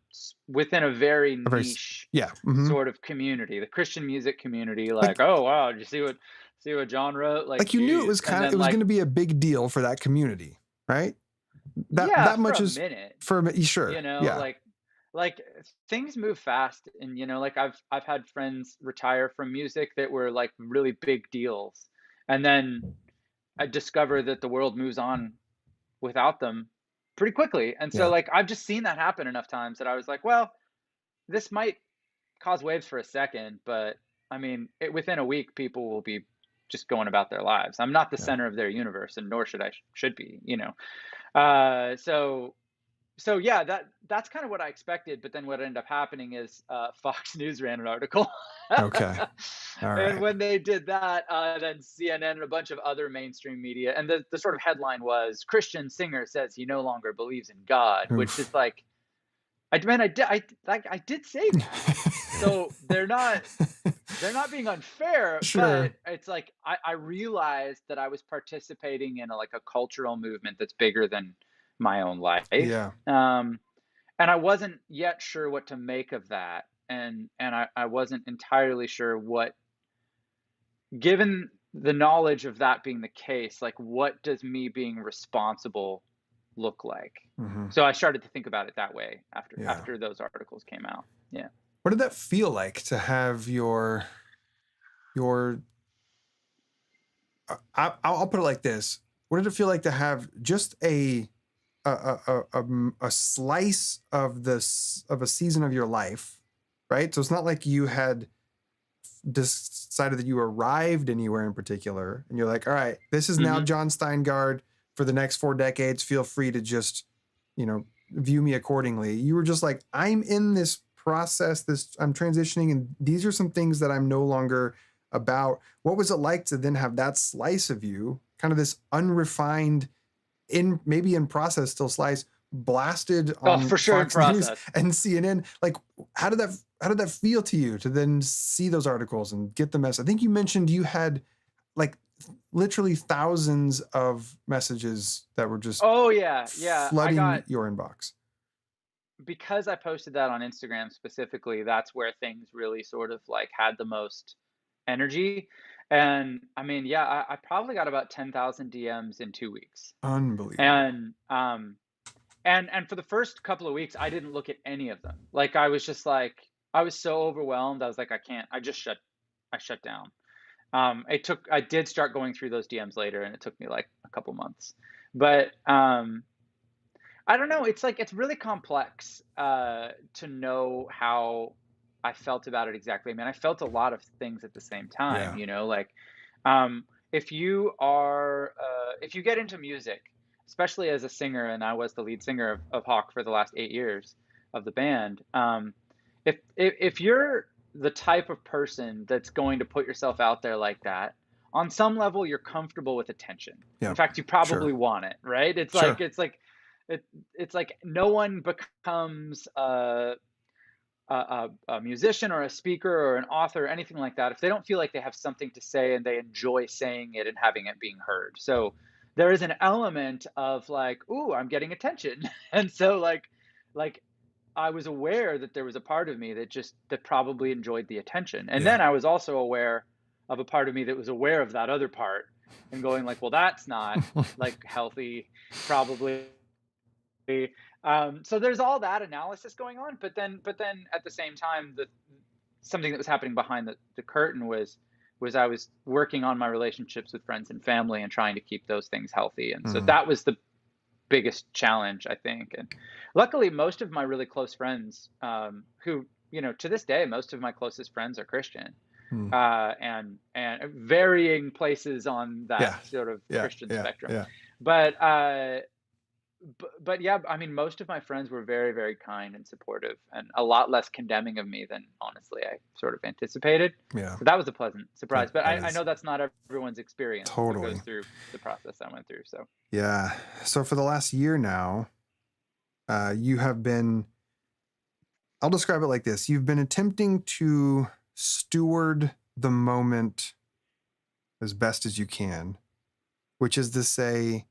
within a very a very, niche yeah. Mm-hmm. sort of community, the Christian music community, like, Like, "Oh, wow, did you see what John wrote?" Like, you knew it geez. was And it then, was going like, to be a big deal for that community, right? yeah, That for much a is minute, for me. Sure. Yeah. like, things move fast, and, like, I've had friends retire from music that were, like, really big deals, and then I discover that the world moves on without them pretty quickly. And so, Yeah. like, I've just seen that happen enough times that I was like, well, this might cause waves for a second, but I mean, within a week, people will be just going about their lives. I'm not the Yeah. center of their universe, and nor should be. So yeah, that's kind of what I expected. But then what ended up happening is Fox News ran an article, Okay. All and right. when they did that, then CNN and a bunch of other mainstream media, and the sort of headline was Christian singer says he no longer believes in God, which is Oof. like, I did say that. So they're not being unfair, but Sure. it's like I realized that I was participating in like a cultural movement that's bigger than my own life. Yeah. And I wasn't yet sure what to make of that. And I wasn't entirely sure what, given the knowledge of that being the case, like, what does me being responsible look like? Hmm. So I started to think about it that way after Yeah. after those articles came out. Yeah. What did that feel like to have your I'll put it like this. What did it feel like to have just a slice of of a season of your life, right? So it's not like you had decided that you arrived anywhere in particular and you're like, all right, this is now Hmm. John Steingard for the next 4 decades. Feel free to just, view me accordingly. You were just like, I'm in this process, I'm transitioning, and these are some things that I'm no longer about. What was it like to then have that slice of you, kind of this unrefined, maybe in process still slice, blasted Oh, on for sure, in Fox News process. and CNN? Like, how did that feel to you to then see those articles and get the mess? I think you mentioned you had like literally thousands of messages that were just Oh yeah, yeah. flooding your inbox. Because I posted that on Instagram specifically, that's where things really sort of like had the most energy. And I mean, yeah, I probably got about 10,000 DMs in 2 weeks. Unbelievable. And for the first couple of weeks, I didn't look at any of them. Like, I was just like, I was so overwhelmed. I was like, I can't. I shut down. I did start going through those DMs later, and it took me like a couple months. But I don't know. It's like, it's really complex to know how I felt about it exactly. I mean, I felt a lot of things at the same time. Yeah. Like, um, if you get into music, especially as a singer, and I was the lead singer of Hawk for the last 8 years of the band. If you're the type of person that's going to put yourself out there like that, on some level, you're comfortable with attention. In Yeah. fact, you probably Sure. want it, right? Sure. It's like no one becomes a musician or a speaker or an author or anything like that if they don't feel like they have something to say and they enjoy saying it and having it being heard. So there is an element of like, ooh, I'm getting attention. And so like I was aware that there was a part of me that probably enjoyed the attention. And Yeah. then I was also aware of a part of me that was aware of that other part and going like, well, that's not like healthy, probably. So there's all that analysis going on, but then at the same time, something that was happening behind the curtain was I was working on my relationships with friends and family and trying to keep those things healthy. And so Mm. that was the biggest challenge, I think. And luckily, most of my really close friends, who, to this day, most of my closest friends are Christian, Mm. and varying places on that Yeah. sort of Yeah. Christian Yeah. spectrum. Yeah. But yeah, I mean, most of my friends were very, very kind and supportive, and a lot less condemning of me than honestly I sort of anticipated. Yeah. So that was a pleasant surprise. But That I is know that's not everyone's experience who totally. goes through the process I went through. So Yeah. So for the last year now, you have been, I'll describe it like this. You've been attempting to steward the moment as best as you can, which is to say,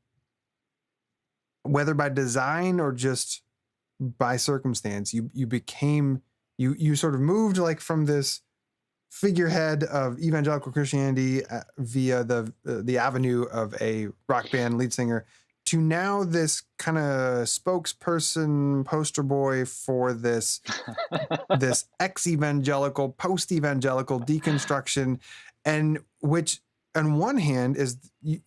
whether by design or just by circumstance, you became, you sort of moved like from this figurehead of evangelical Christianity via the avenue of a rock band lead singer to now this kind of spokesperson, poster boy for this ex-evangelical, post-evangelical deconstruction, and which on one hand is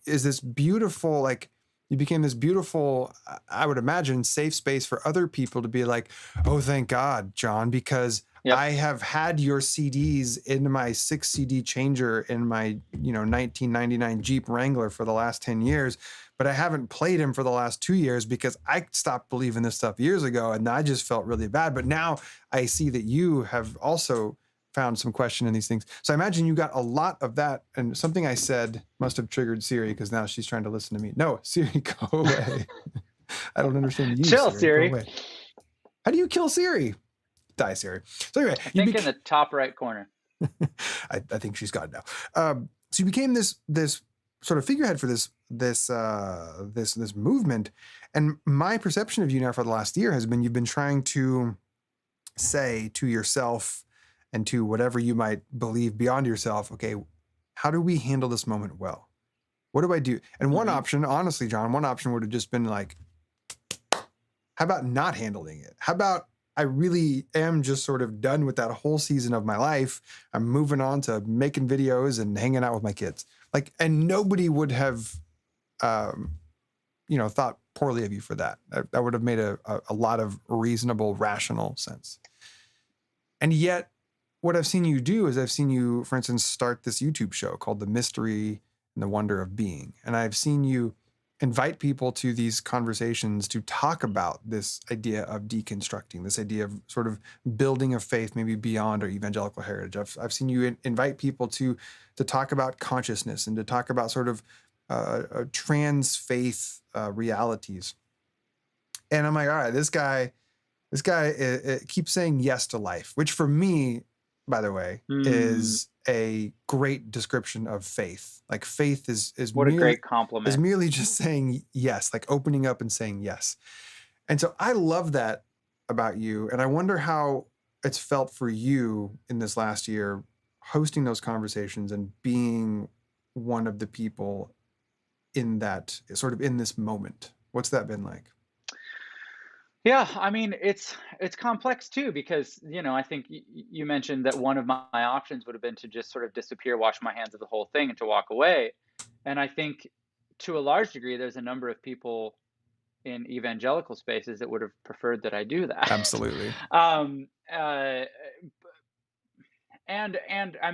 this beautiful, like, you became this beautiful, I would imagine, safe space for other people to be like, oh, thank God, John, because Yep. I have had your CDs in my 6 CD changer in my 1999 Jeep Wrangler for the last 10 years, but I haven't played him for the last 2 years because I stopped believing this stuff years ago, and I just felt really bad. But now I see that you have also found some question in these things. So I imagine you got a lot of that, and something I said must have triggered Siri because now she's trying to listen to me. No, Siri, go away. I don't understand you, Chill, Siri. Go Siri. away. How do you kill Siri? Die, Siri. So anyway, I think in the top right corner. I think she's gone now. So you became this sort of figurehead for this movement, and my perception of you now for the last year has been you've been trying to say to yourself and to whatever you might believe beyond yourself, okay, how do we handle this moment well? What do I do? And one option, honestly, John, one option would have just been like, how about not handling it? How about I really am just sort of done with that whole season of my life. I'm moving on to making videos and hanging out with my kids. Like, and nobody would have, thought poorly of you for that. That would have made a lot of reasonable, rational sense. And yet, what I've seen you do is I've seen you, for instance, start this YouTube show called The Mystery and the Wonder of Being. And I've seen you invite people to these conversations to talk about this idea of deconstructing, this idea of sort of building a faith maybe beyond our evangelical heritage. I've seen you invite people to talk about consciousness and to talk about sort of trans faith realities. And I'm like, all right, this guy keeps saying yes to life, which for me, by the way, is a great description of faith. Like faith is what merely, a great compliment. Is merely just saying yes, like opening up and saying yes. And so I love that about you. And I wonder how it's felt for you in this last year, hosting those conversations and being one of the people in that sort of in this moment. What's that been like? Yeah, I mean, it's complex too, because, I think you mentioned that one of my options would have been to just sort of disappear, wash my hands of the whole thing, and to walk away. And I think to a large degree, there's a number of people in evangelical spaces that would have preferred that I do that. Absolutely. And I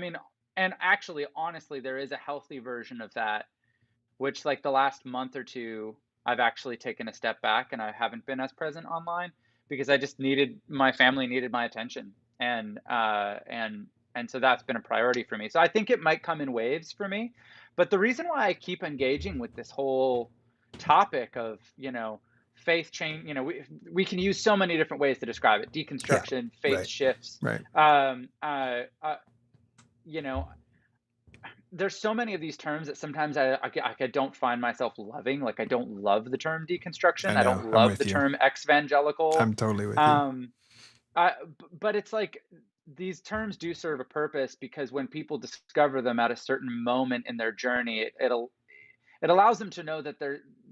mean, and actually, honestly, there is a healthy version of that, which like the last month or two, I've actually taken a step back and I haven't been as present online because I just my family needed my attention. And so that's been a priority for me. So I think it might come in waves for me. But the reason why I keep engaging with this whole topic of, faith change, we can use so many different ways to describe it. Deconstruction, faith shifts. Right. There's so many of these terms that sometimes I don't find myself loving. Like I don't love the term deconstruction. I don't love the term ex-evangelical. I'm totally with you. But it's like these terms do serve a purpose because when people discover them at a certain moment in their journey, it allows them to know that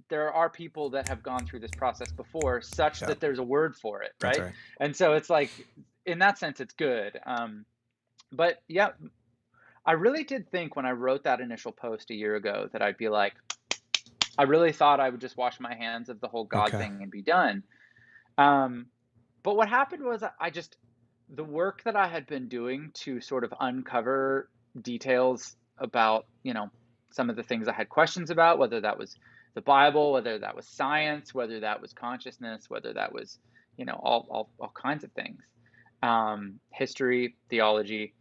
there are people that have gone through this process before, such that there's a word for it, right? And so it's like, in that sense, it's good. But yeah. I really did think when I wrote that initial post a year ago that I'd be like, I really thought I would just wash my hands of the whole God thing and be done. But what happened was the work that I had been doing to sort of uncover details about, some of the things I had questions about, whether that was the Bible, whether that was science, whether that was consciousness, whether that was, all kinds of things, history, theology.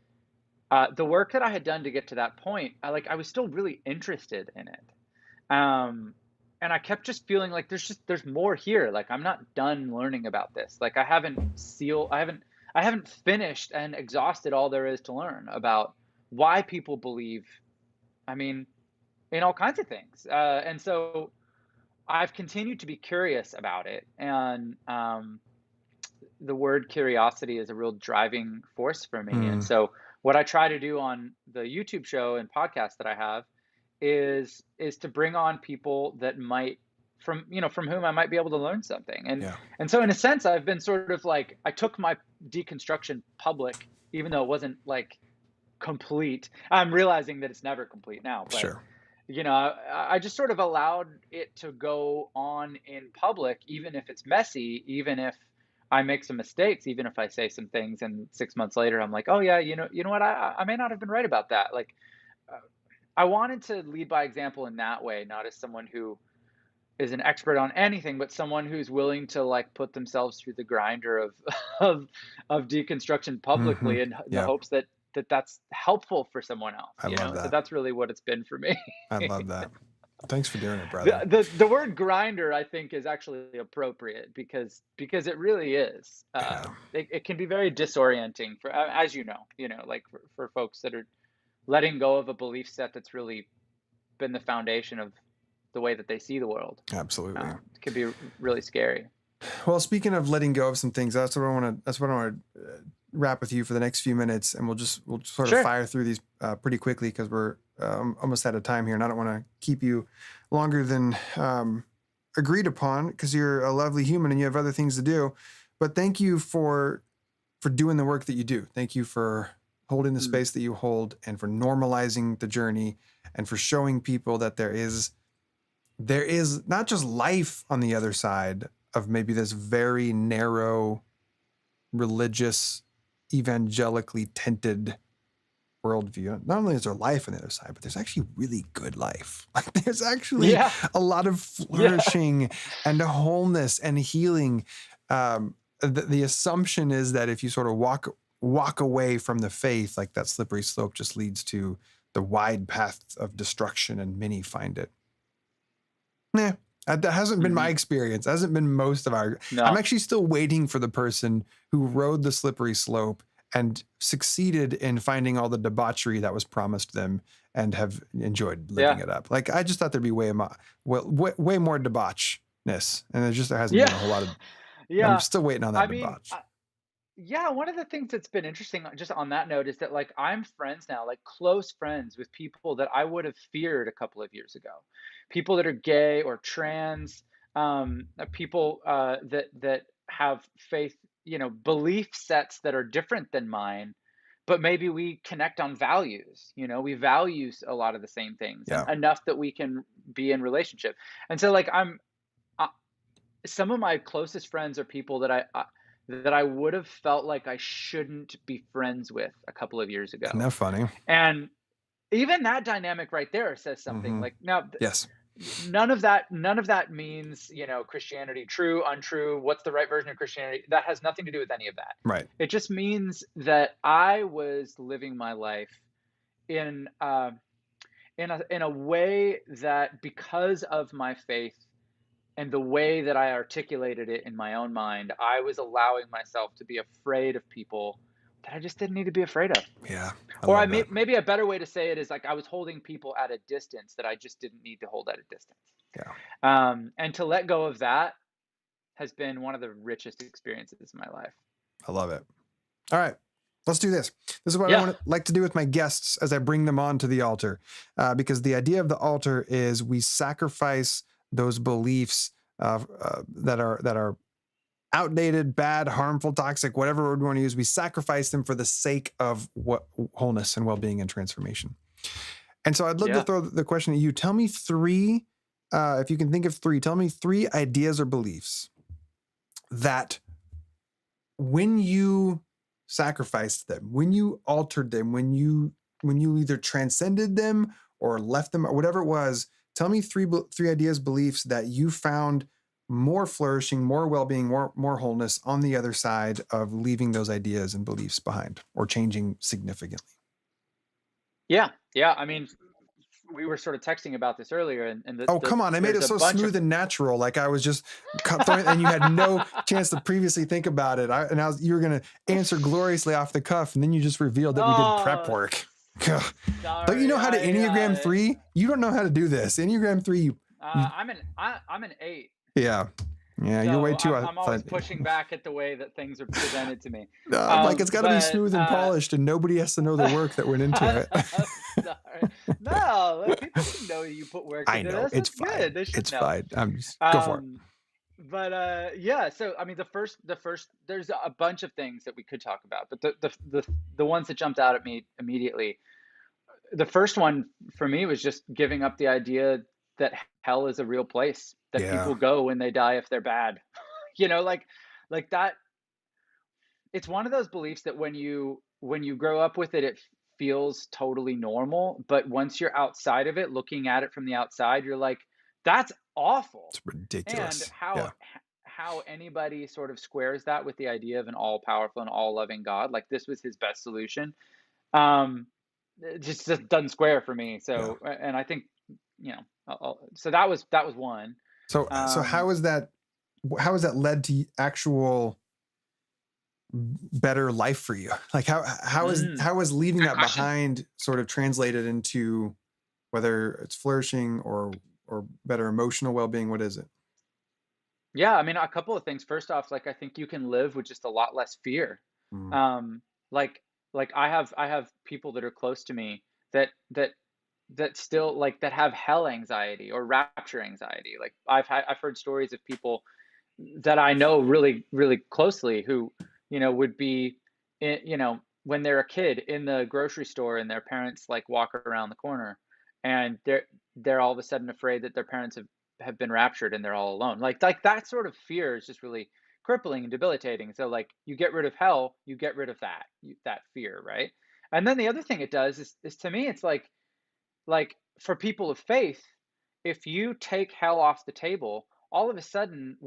The work that I had done to get to that point, I was still really interested in it. And I kept just feeling like there's more here. Like I'm not done learning about this. Like I haven't finished and exhausted all there is to learn about why people believe. I mean, in all kinds of things. And so I've continued to be curious about it. And the word curiosity is a real driving force for me. And Mm, so what I try to do on the YouTube show and podcast that I have is to bring on people that might from whom I might be able to learn something. yeah. And so in a sense I've been sort of like I took my deconstruction public, even though it wasn't like complete. I'm realizing that it's never complete now, but Sure. I just sort of allowed it to go on in public, even if it's messy, even if I make some mistakes, even if I say some things and 6 months later I'm like, oh yeah, you know what, I may not have been right about that. Like, uh, I wanted to lead by example in that way, not as someone who is an expert on anything, but someone who's willing to like put themselves through the grinder of of of deconstruction Hmm. publicly in the Yeah. hopes that that's helpful for someone else, I love So that. that's really what it's been for me. I love that. Thanks for doing it, The brother. the word grinder, I think, is actually appropriate because it really is. Yeah. It can be very disorienting for as like for folks that are letting go of a belief set that's really been the foundation of the way that they see the world. Absolutely. It can be really scary. Well, speaking of letting go of some things, that's what I want to wrap with you for the next few minutes, and we'll sort of Sure. fire through these pretty quickly because we're almost out of time here, and I don't want to keep you longer than agreed upon because you're a lovely human and you have other things to do. But thank you for doing the work that you do. Thank you for holding the Mm. space that you hold, and for normalizing the journey, and for showing people that there is not just life on the other side of maybe this very narrow, religious, evangelically tinted worldview. Not only is there life on the other side, but there's actually really good life. Like there's actually Yeah. a lot of Yeah. flourishing and wholeness and healing. The assumption is that if you sort of walk away from the faith, like that slippery slope just leads to the wide path of destruction, and many find it. Nah, that hasn't been my Hmm. experience. That hasn't been most of our. I'm No. actually still waiting for the person who rode the slippery slope and succeeded in finding all the debauchery that was promised them and have enjoyed living Yeah. it up. Like I just thought there'd be way more debauchness, and there hasn't been Yeah. a whole lot of. I'm Yeah. still waiting on I that mean, debauch. yeah, one of the things that's been interesting, just on that note, is that like I'm friends now, like close friends with people that I would have feared a couple of years ago, people that are gay or trans, people that have faith, belief sets that are different than mine, but maybe we connect on values. We value a lot of the same things, and Yeah, enough that we can be in relationship. And so, like, uh, some of my closest friends are people that I would have felt like I shouldn't be friends with a couple of years isn't ago. that funny? And even that dynamic right there says something. Hmm. Like, now, Yes, none of that means, Christianity true, untrue, what's the right version of Christianity. That has nothing to do with any of that. right. It just means that I was living my life in in a way that, because of my faith and the way that I articulated it in my own mind, I was allowing myself to be afraid of people that I just didn't need to be afraid of. Yeah, I Or love that. maybe a better way to say it is like I was holding people at a distance that I just didn't need to hold at a distance. Yeah, And to let go of that has been one of the richest experiences in my life. I love it. All right. Let's do this. This is what I Yeah. want to like to do with my guests as I bring them onto the altar, because the idea of the altar is we sacrifice those beliefs that are outdated, bad, harmful, toxic, whatever word we want to use. We sacrifice them for the sake of what wholeness and well-being and transformation. And so I'd love to Yeah. throw the question at you. Tell me three, if you can think of three. Tell me three ideas or beliefs that when you sacrificed them, when you altered them, when you either transcended them or left them or whatever it was, tell me three ideas, beliefs that you found more flourishing, more well-being, more wholeness on the other side of leaving those ideas and beliefs behind or changing significantly. Yeah. Yeah. I mean, we were sort of texting about this earlier, and Oh, come on. I made there's it a so bunch of smooth and natural. Like I was just throwing, and you had no chance to previously think about it. You were going to answer gloriously off the cuff, and then you just revealed that we did prep oh, work. Ugh. Sorry. Don't you know how to Enneagram 3? You don't know how to do this. Enneagram 3. I'm an 8. Yeah. Yeah, you're So way too. I'm always pushing back at the way that things are presented to me. Like it's got to be smooth and polished, and nobody has to know the work that went into it. Sorry. No, people should know you put work I into know this. it's It's fine. good. They should It's know. fine. I'm just go for it. But yeah. So I mean, the first, there's a bunch of things that we could talk about, but the ones that jumped out at me immediately. The first one for me was just giving up the idea that hell is a real place that Yeah. people go when they die if they're bad. Like that. It's one of those beliefs that when you grow up with it, it feels totally normal. But once you're outside of it, looking at it from the outside, you're like, that's awful. It's ridiculous. And how anybody sort of squares that with the idea of an all-powerful and all-loving God, like this was his best solution. It just doesn't square for me. So, and I think, so that was one. So how is that led to actual better life for you? Like how is leaving that behind sort of translated into whether it's flourishing or better emotional well-being? What is it? Yeah, I mean, a couple of things. First off, like I think you can live with just a lot less fear. Like I have people that are close to me that still like that have hell anxiety or rapture anxiety. Like I've heard stories of people that I know really, really closely who, would be, when they're a kid in the grocery store and their parents like walk around the corner and they're all of a sudden afraid that their parents have been raptured and they're all alone. Like that sort of fear is just really crippling and debilitating. So like you get rid of hell, you get rid of that fear, right? And then the other thing it does is to me, it's like for people of faith, if you take hell off the table, all of a sudden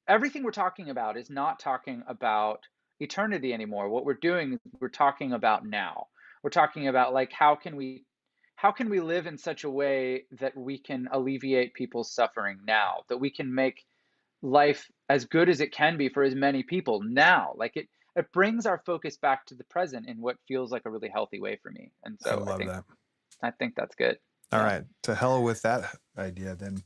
everything we're talking about is not talking about eternity anymore. What we're doing is we're talking about now. We're talking about like how can we live in such a way that we can alleviate people's suffering now, that we can make life as good as it can be for as many people now. Like it brings our focus back to the present in what feels like a really healthy way for me. And so I think that's good. All right. To hell with that idea then.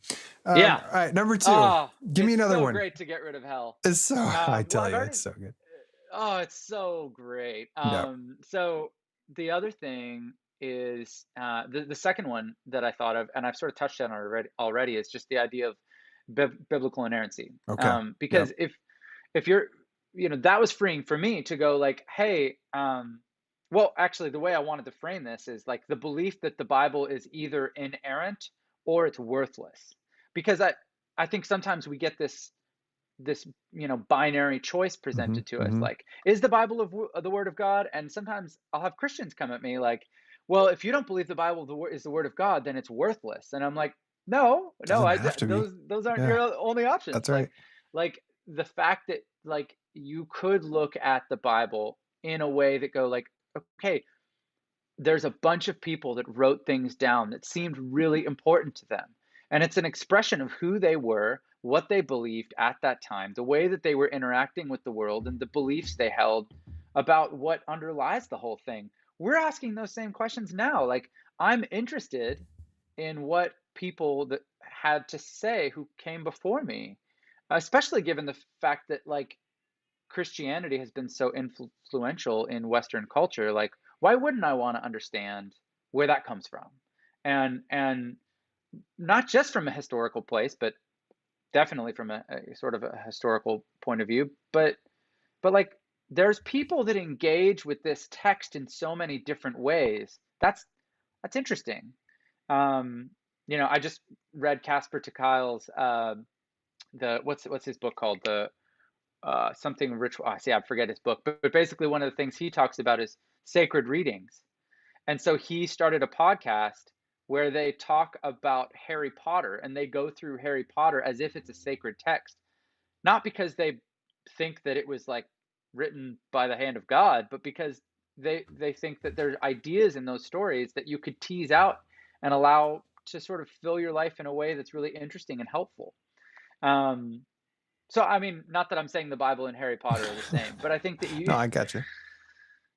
Yeah. All right. Number 2. Give me another one. It's so great to get rid of hell. It's so, I tell you, it's so good. Oh, it's so great. So the other thing is the second one that I thought of, and I've sort of touched on already, is just the idea of biblical inerrancy. Okay. Because if you're, that was freeing for me to go like, hey, well, actually, the way I wanted to frame this is like the belief that the Bible is either inerrant or it's worthless. Because I think sometimes we get this binary choice presented to us, like, is the Bible the Word of God? And sometimes I'll have Christians come at me like, well, if you don't believe the Bible is the Word of God, then it's worthless. And I'm like, no, those aren't your only options. That's right. Like the fact that like you could look at the Bible in a way that go like, okay, there's a bunch of people that wrote things down that seemed really important to them. And it's an expression of who they were, what they believed at that time, the way that they were interacting with the world, and the beliefs they held about what underlies the whole thing. We're asking those same questions now. Like, I'm interested in what people that had to say who came before me, especially given the fact that like Christianity has been so influential in Western culture. Like, why wouldn't I want to understand where that comes from? And not just from a historical place, but definitely from a sort of a historical point of view. But like, there's people that engage with this text in so many different ways. That's interesting. I just read Casper ter Kuile's what's his book called? The something ritual. I forget his book, but basically one of the things he talks about is sacred readings. And so he started a podcast where they talk about Harry Potter and they go through Harry Potter as if it's a sacred text, not because they think that it was like written by the hand of God, but because they think that there's ideas in those stories that you could tease out and allow to sort of fill your life in a way that's really interesting and helpful. So, I mean, not that I'm saying the Bible and Harry Potter are the same, but I think that No, I got you.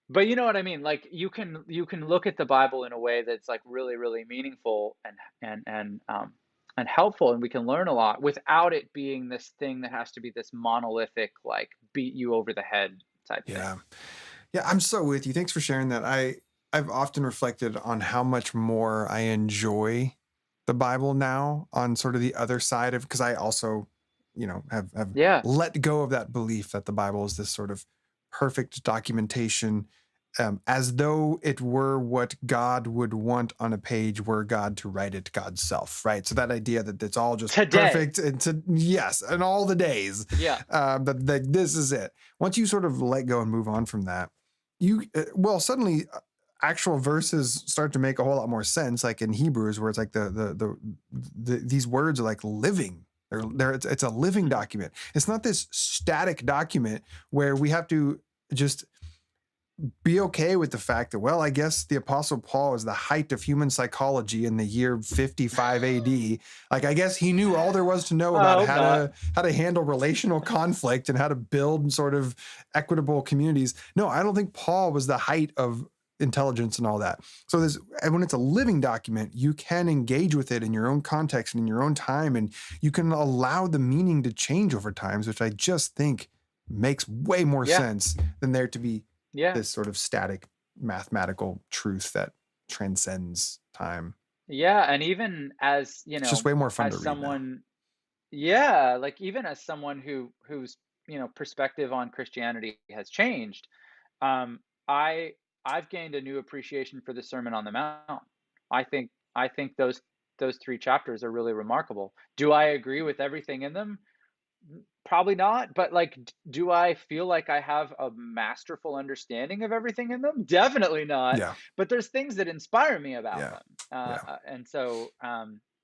But you know what I mean? Like you can look at the Bible in a way that's like really, really meaningful and helpful, and we can learn a lot without it being this thing that has to be this monolithic, like beat you over the head type thing. Yeah. Yeah, I'm so with you. Thanks for sharing that. I've often reflected on how much more I enjoy the Bible now on sort of the other side of, because I also, have Yeah, let go of that belief that the Bible is this sort of perfect documentation, as though it were what God would want on a page were God to write it God's self, right? So that idea that it's all just today. perfect and yes, and all the days, Yeah, that this is it. Once you sort of let go and move on from that, suddenly actual verses start to make a whole lot more sense, like in Hebrews, where it's like these words are like living. It's a living mhm. document. It's not this static document where we have to just be okay with the fact that, well, I guess the Apostle Paul is the height of human psychology in the year 55 AD. Like, I guess he knew all there was to know I about hope not. how to handle relational conflict and how to build sort of equitable communities. No, I don't think Paul was the height of intelligence and all that. So and when it's a living document, you can engage with it in your own context and in your own time, and you can allow the meaning to change over times, which I just think makes way more Yeah, sense than there to be yeah, this sort of static mathematical truth that transcends time. yeah. And even as It's just way more fun to as read now. someone, yeah, like even as someone whose perspective on Christianity has changed, um, I I've gained a new appreciation for the Sermon on the Mount. I think those three chapters are really remarkable. Do I agree with everything in them? Probably not, but like, do I feel like I have a masterful understanding of everything in them? Definitely not. Yeah. But there's things that inspire me about Yeah. them, Yeah. and so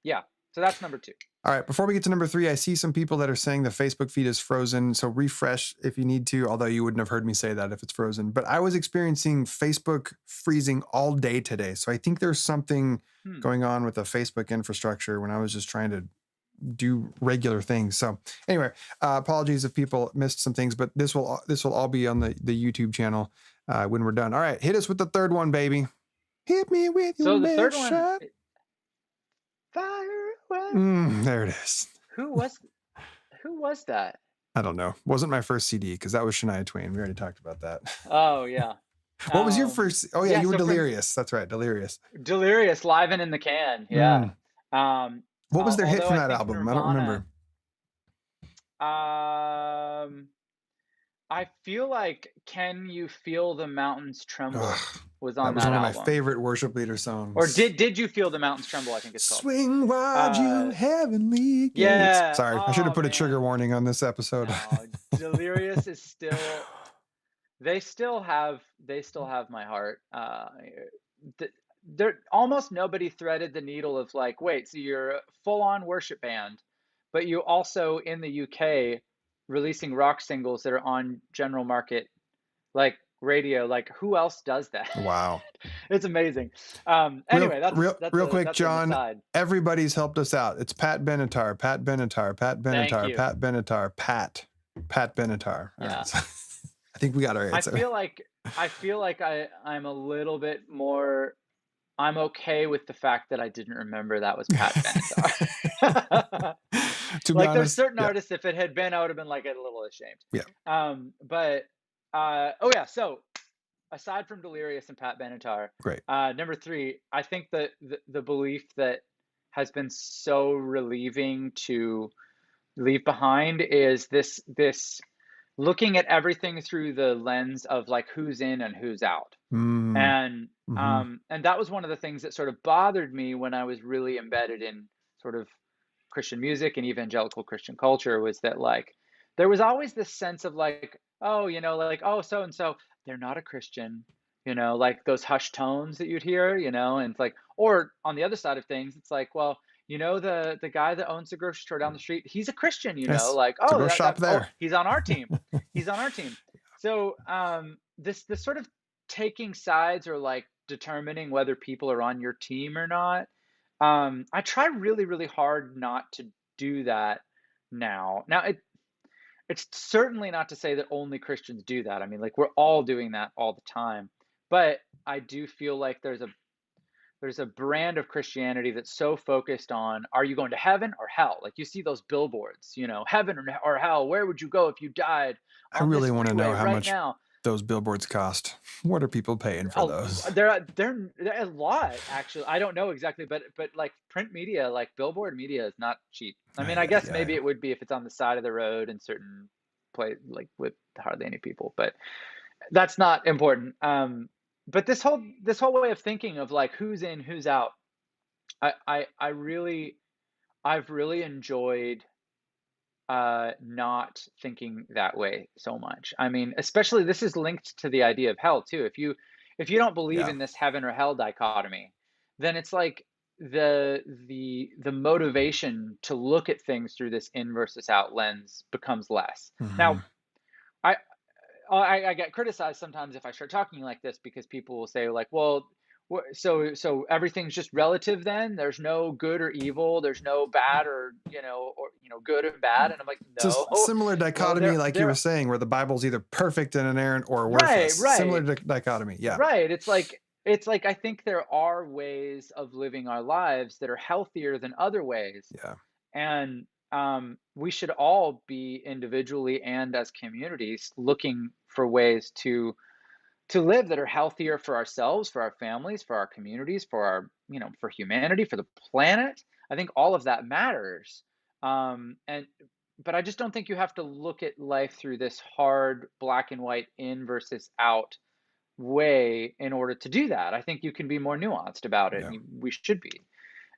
yeah. So that's number two. All right. Before we get to number 3, I see some people that are saying the Facebook feed is frozen. So refresh if you need to, although you wouldn't have heard me say that if it's frozen. But I was experiencing Facebook freezing all day today. So I think there's something Hmm. going on with the Facebook infrastructure when I was just trying to do regular things. So anyway, apologies if people missed some things, but this will all be on the YouTube channel when we're done. All right, hit us with the third one, baby. Hit me with your So the third best one, shot. fire away. There it is. Who was who was that? I don't know. Wasn't my first CD because that was Shania Twain. We already talked about that. Oh yeah. What was your first? Oh yeah, Yeah. you were So from Delirious. That's right, Delirious. Delirious, live and in the can. Yeah. Mm. What was their hit Although from I that think album? I don't Nirvana. remember. Um, I feel like "Can You Feel the Mountains Tremble" Ugh, was that on was that one of my album. favorite worship leader Or songs. did you feel the mountains tremble? I think it's called. Swing wide, you Uh, heavenly gates. yeah. Sorry, I should have Oh put a trigger man. warning on this episode. No, Delirious is still. They still have my heart. Th- there almost nobody threaded the needle of like, wait, so you're a full-on worship band, but you also in the UK releasing rock singles that are on general market like radio. Like who else does that? Wow. It's amazing. Real, Anyway, real, real quick, that's an John. aside. Everybody's helped us out. It's Pat Benatar, Pat Benatar, Pat Thank Benatar, you. Pat Benatar, Pat Benatar. All right. Yeah. So I think we got our I answer. feel like I'm a little bit more. I'm okay with the fact that I didn't remember that was Pat Benatar. To be Like there's honest, certain yeah, artists, if it had been, I would have been like a little ashamed. yeah, But oh yeah, so aside from Delirious and Pat Benatar, great. number three, I think that the belief that has been so relieving to leave behind is this looking at everything through the lens of like who's in and who's out. Mm, mm-hmm. And that was one of the things that sort of bothered me when I was really embedded in sort of Christian music and evangelical Christian culture, was that like there was always this sense of like, oh, like, oh, so and so, they're not a Christian, like those hushed tones that you'd hear, and it's like, or on the other side of things, it's like, well, the guy that owns the grocery store down the street, he's a Christian, Yes. like, So oh, go shop oh, there. he's on our team. He's on our team. So this sort of taking sides or like determining whether people are on your team or not. I try really, really hard not to do that now. Now, it's certainly not to say that only Christians do that. I mean, like, we're all doing that all the time. But I do feel like there's a brand of Christianity that's so focused on, are you going to heaven or hell? Like, you see those billboards, heaven or hell. Where would you go if you died I on this really want to know freeway how right much now? those billboards cost. What are people paying for those? They're a lot, actually. I don't know exactly, but like print media, like billboard media, is not cheap. I mean, I guess maybe it would be if it's on the side of the road in certain place, like with hardly any people, but that's not important. But this whole way of thinking of like who's in, who's out, I really I've really enjoyed not thinking that way so much. I mean, especially this is linked to the idea of hell too. If you don't believe Yeah. in this heaven or hell dichotomy, then it's like the motivation to look at things through this in versus out lens becomes less. Mm-hmm. Now, I I get criticized sometimes if I start talking like this because people will say like, well, so everything's just relative then? There's no good or evil, there's no bad or good and bad, and I'm like, no, Just similar no, dichotomy, like you were saying, where the Bible's either perfect and inerrant or right, worthless. Similar right, dichotomy. Yeah. right. It's like I think there are ways of living our lives that are healthier than other ways, Yeah. and we should all be individually and as communities looking for ways to live that are healthier for ourselves, for our families, for our communities, for for humanity, for the planet. I think all of that matters. And but I just don't think you have to look at life through this hard black and white in versus out way in order to do that. I think you can be more nuanced about it. Yeah. We should be.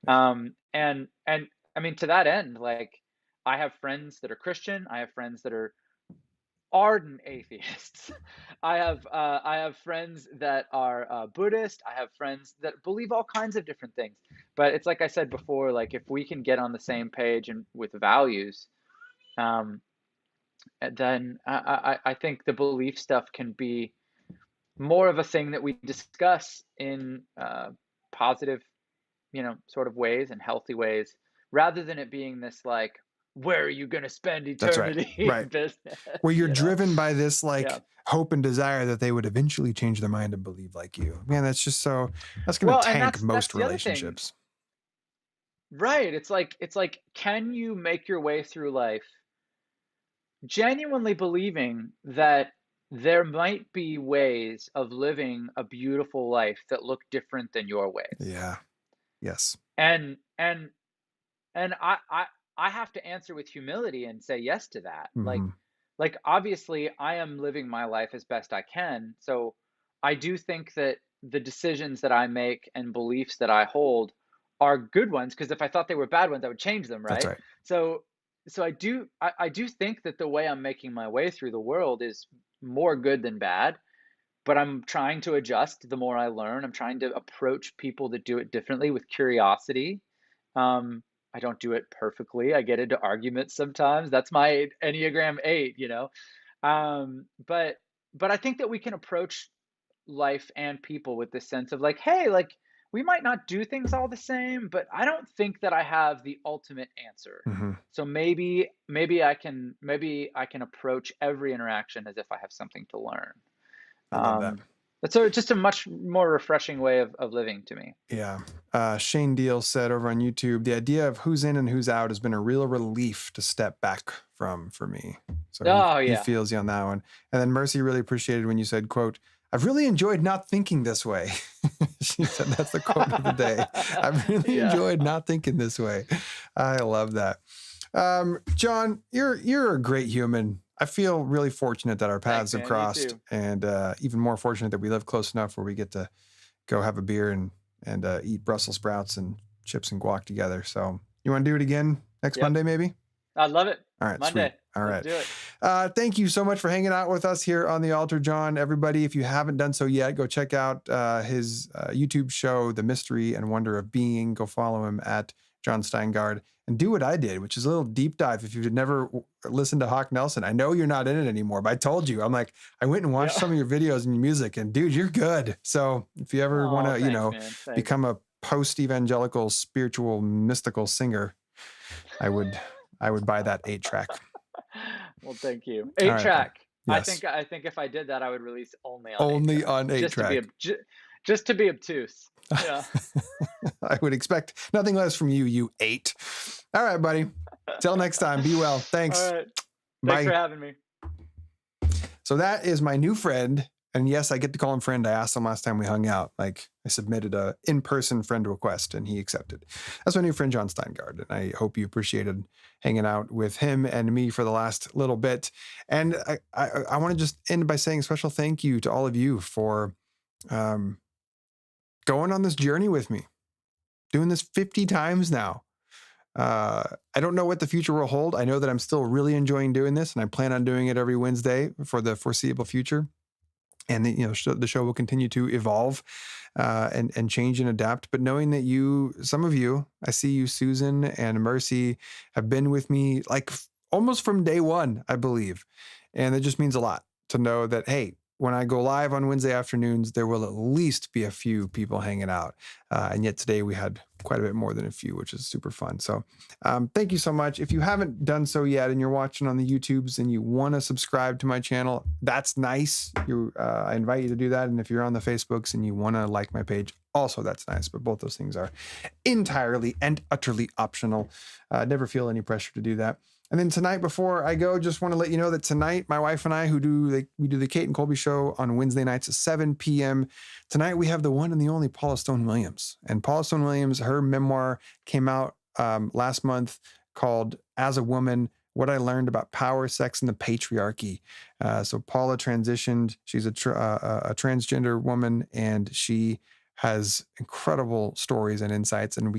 Yeah. And I mean, to that end, like, I have friends that are Christian. I have friends that are ardent atheists. I have friends that are Buddhist. I have friends that believe all kinds of different things. But it's like I said before, like, if we can get on the same page and with values, um, then I think the belief stuff can be more of a thing that we discuss in positive, sort of ways and healthy ways, rather than it being this like, where are you going to spend That's right. eternity Right. business? Where you're driven by this Yeah. hope and desire that they would eventually change their mind and believe like you. Man, that's going to Well, and tank that's most the other thing. relationships. Right. It's like, can you make your way through life genuinely believing that there might be ways of living a beautiful life that look different than your ways? Yeah. Yes. And I have to answer with humility and say yes to that. Mm-hmm. Like obviously I am living my life as best I can. So I do think that the decisions that I make and beliefs that I hold are good ones, because if I thought they were bad ones, I would change them, That's right? right. So I do think that the way I'm making my way through the world is more good than bad, but I'm trying to adjust the more I learn. I'm trying to approach people that do it differently with curiosity. I don't do it perfectly. I get into arguments sometimes. That's my Enneagram 8. But I think that we can approach life and people with this sense of like, hey, like, we might not do things all the same, but I don't think that I have the ultimate answer. Mm-hmm. So maybe I can approach every interaction as if I have something to learn. I love that. That's just a much more refreshing way of living to me. Yeah. Shane Deal said over on YouTube, the idea of who's in and who's out has been a real relief to step back from for me. So he Yeah. feels you on that one. And then Mercy really appreciated when you said, quote, I've really enjoyed not thinking this way. She said that's the quote of the day. I've really enjoyed not thinking this way. I love that. John, you're a great human. I feel really fortunate that our paths have crossed, and even more fortunate that we live close enough where we get to go have a beer and eat Brussels sprouts and chips and guac together. So you want to do it again next Monday, maybe? I'd love it. All right, Monday. sweet. All right. Let's do it. Thank you so much for hanging out with us here on the altar, John. Everybody, if you haven't done so yet, go check out his YouTube show, The Mystery and Wonder of Being. Go follow him at Jon Steingard and do what I did, which is a little deep dive. If you've never listened to Hawk Nelson, I know you're not in it anymore, but I told you, I'm like, I went and watched some of your videos and your music, and dude, you're good. So if you ever want to, become a post-evangelical, spiritual, mystical singer, I would buy that 8-track. Well, thank you. All 8 right, track. yes. I think if I did that, I would release only on 8 Only track. on 8 Just to be track. just to be obtuse. Yeah. I would expect nothing less from you, you 8. All right, buddy. Till next time. Be well. Thanks. All right. Thanks Bye. for having me. So that is my new friend. And yes, I get to call him friend. I asked him last time we hung out. Like, I submitted a in-person friend request and he accepted. That's my new friend, Jon Steingard. And I hope you appreciated hanging out with him and me for the last little bit. And I want to just end by saying a special thank you to all of you for going on this journey with me, doing this 50 times now. I don't know what the future will hold. I know that I'm still really enjoying doing this, and I plan on doing it every Wednesday for the foreseeable future. And the show will continue to evolve and change and adapt. But knowing that some of you, I see you, Susan and Mercy, have been with me like almost from day one, I believe. And it just means a lot to know that, hey, when I go live on Wednesday afternoons, there will at least be a few people hanging out. And yet today we had quite a bit more than a few, which is super fun. So thank you so much. If you haven't done so yet and you're watching on the YouTubes and you want to subscribe to my channel, that's nice. I invite you to do that. And if you're on the Facebooks and you want to like my page, also that's nice. But both those things are entirely and utterly optional. Never feel any pressure to do that. And then tonight, before I go, just want to let you know that tonight, my wife and I, we do the Kate and Colby show on Wednesday nights at 7 p.m. Tonight, we have the one and the only Paula Stone Williams. And Paula Stone Williams, her memoir came out last month called As a Woman, What I Learned About Power, Sex, and the Patriarchy. So Paula transitioned. She's a transgender woman, and she has incredible stories and insights, and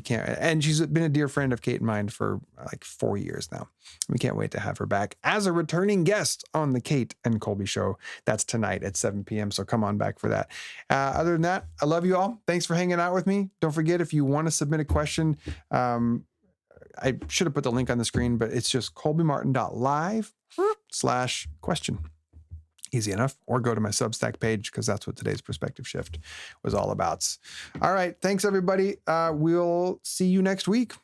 she's been a dear friend of Kate and mine for like 4 years now. We can't wait to have her back as a returning guest on the Kate and Colby show. That's tonight at 7 p.m. So come on back for that. Other than that, I love you all. Thanks for hanging out with me. Don't forget, if you want to submit a question, I should have put the link on the screen, but it's just colbymartin.live/question. Easy enough. Or go to my Substack page, because that's what today's perspective shift was all about. All right. Thanks, everybody. We'll see you next week.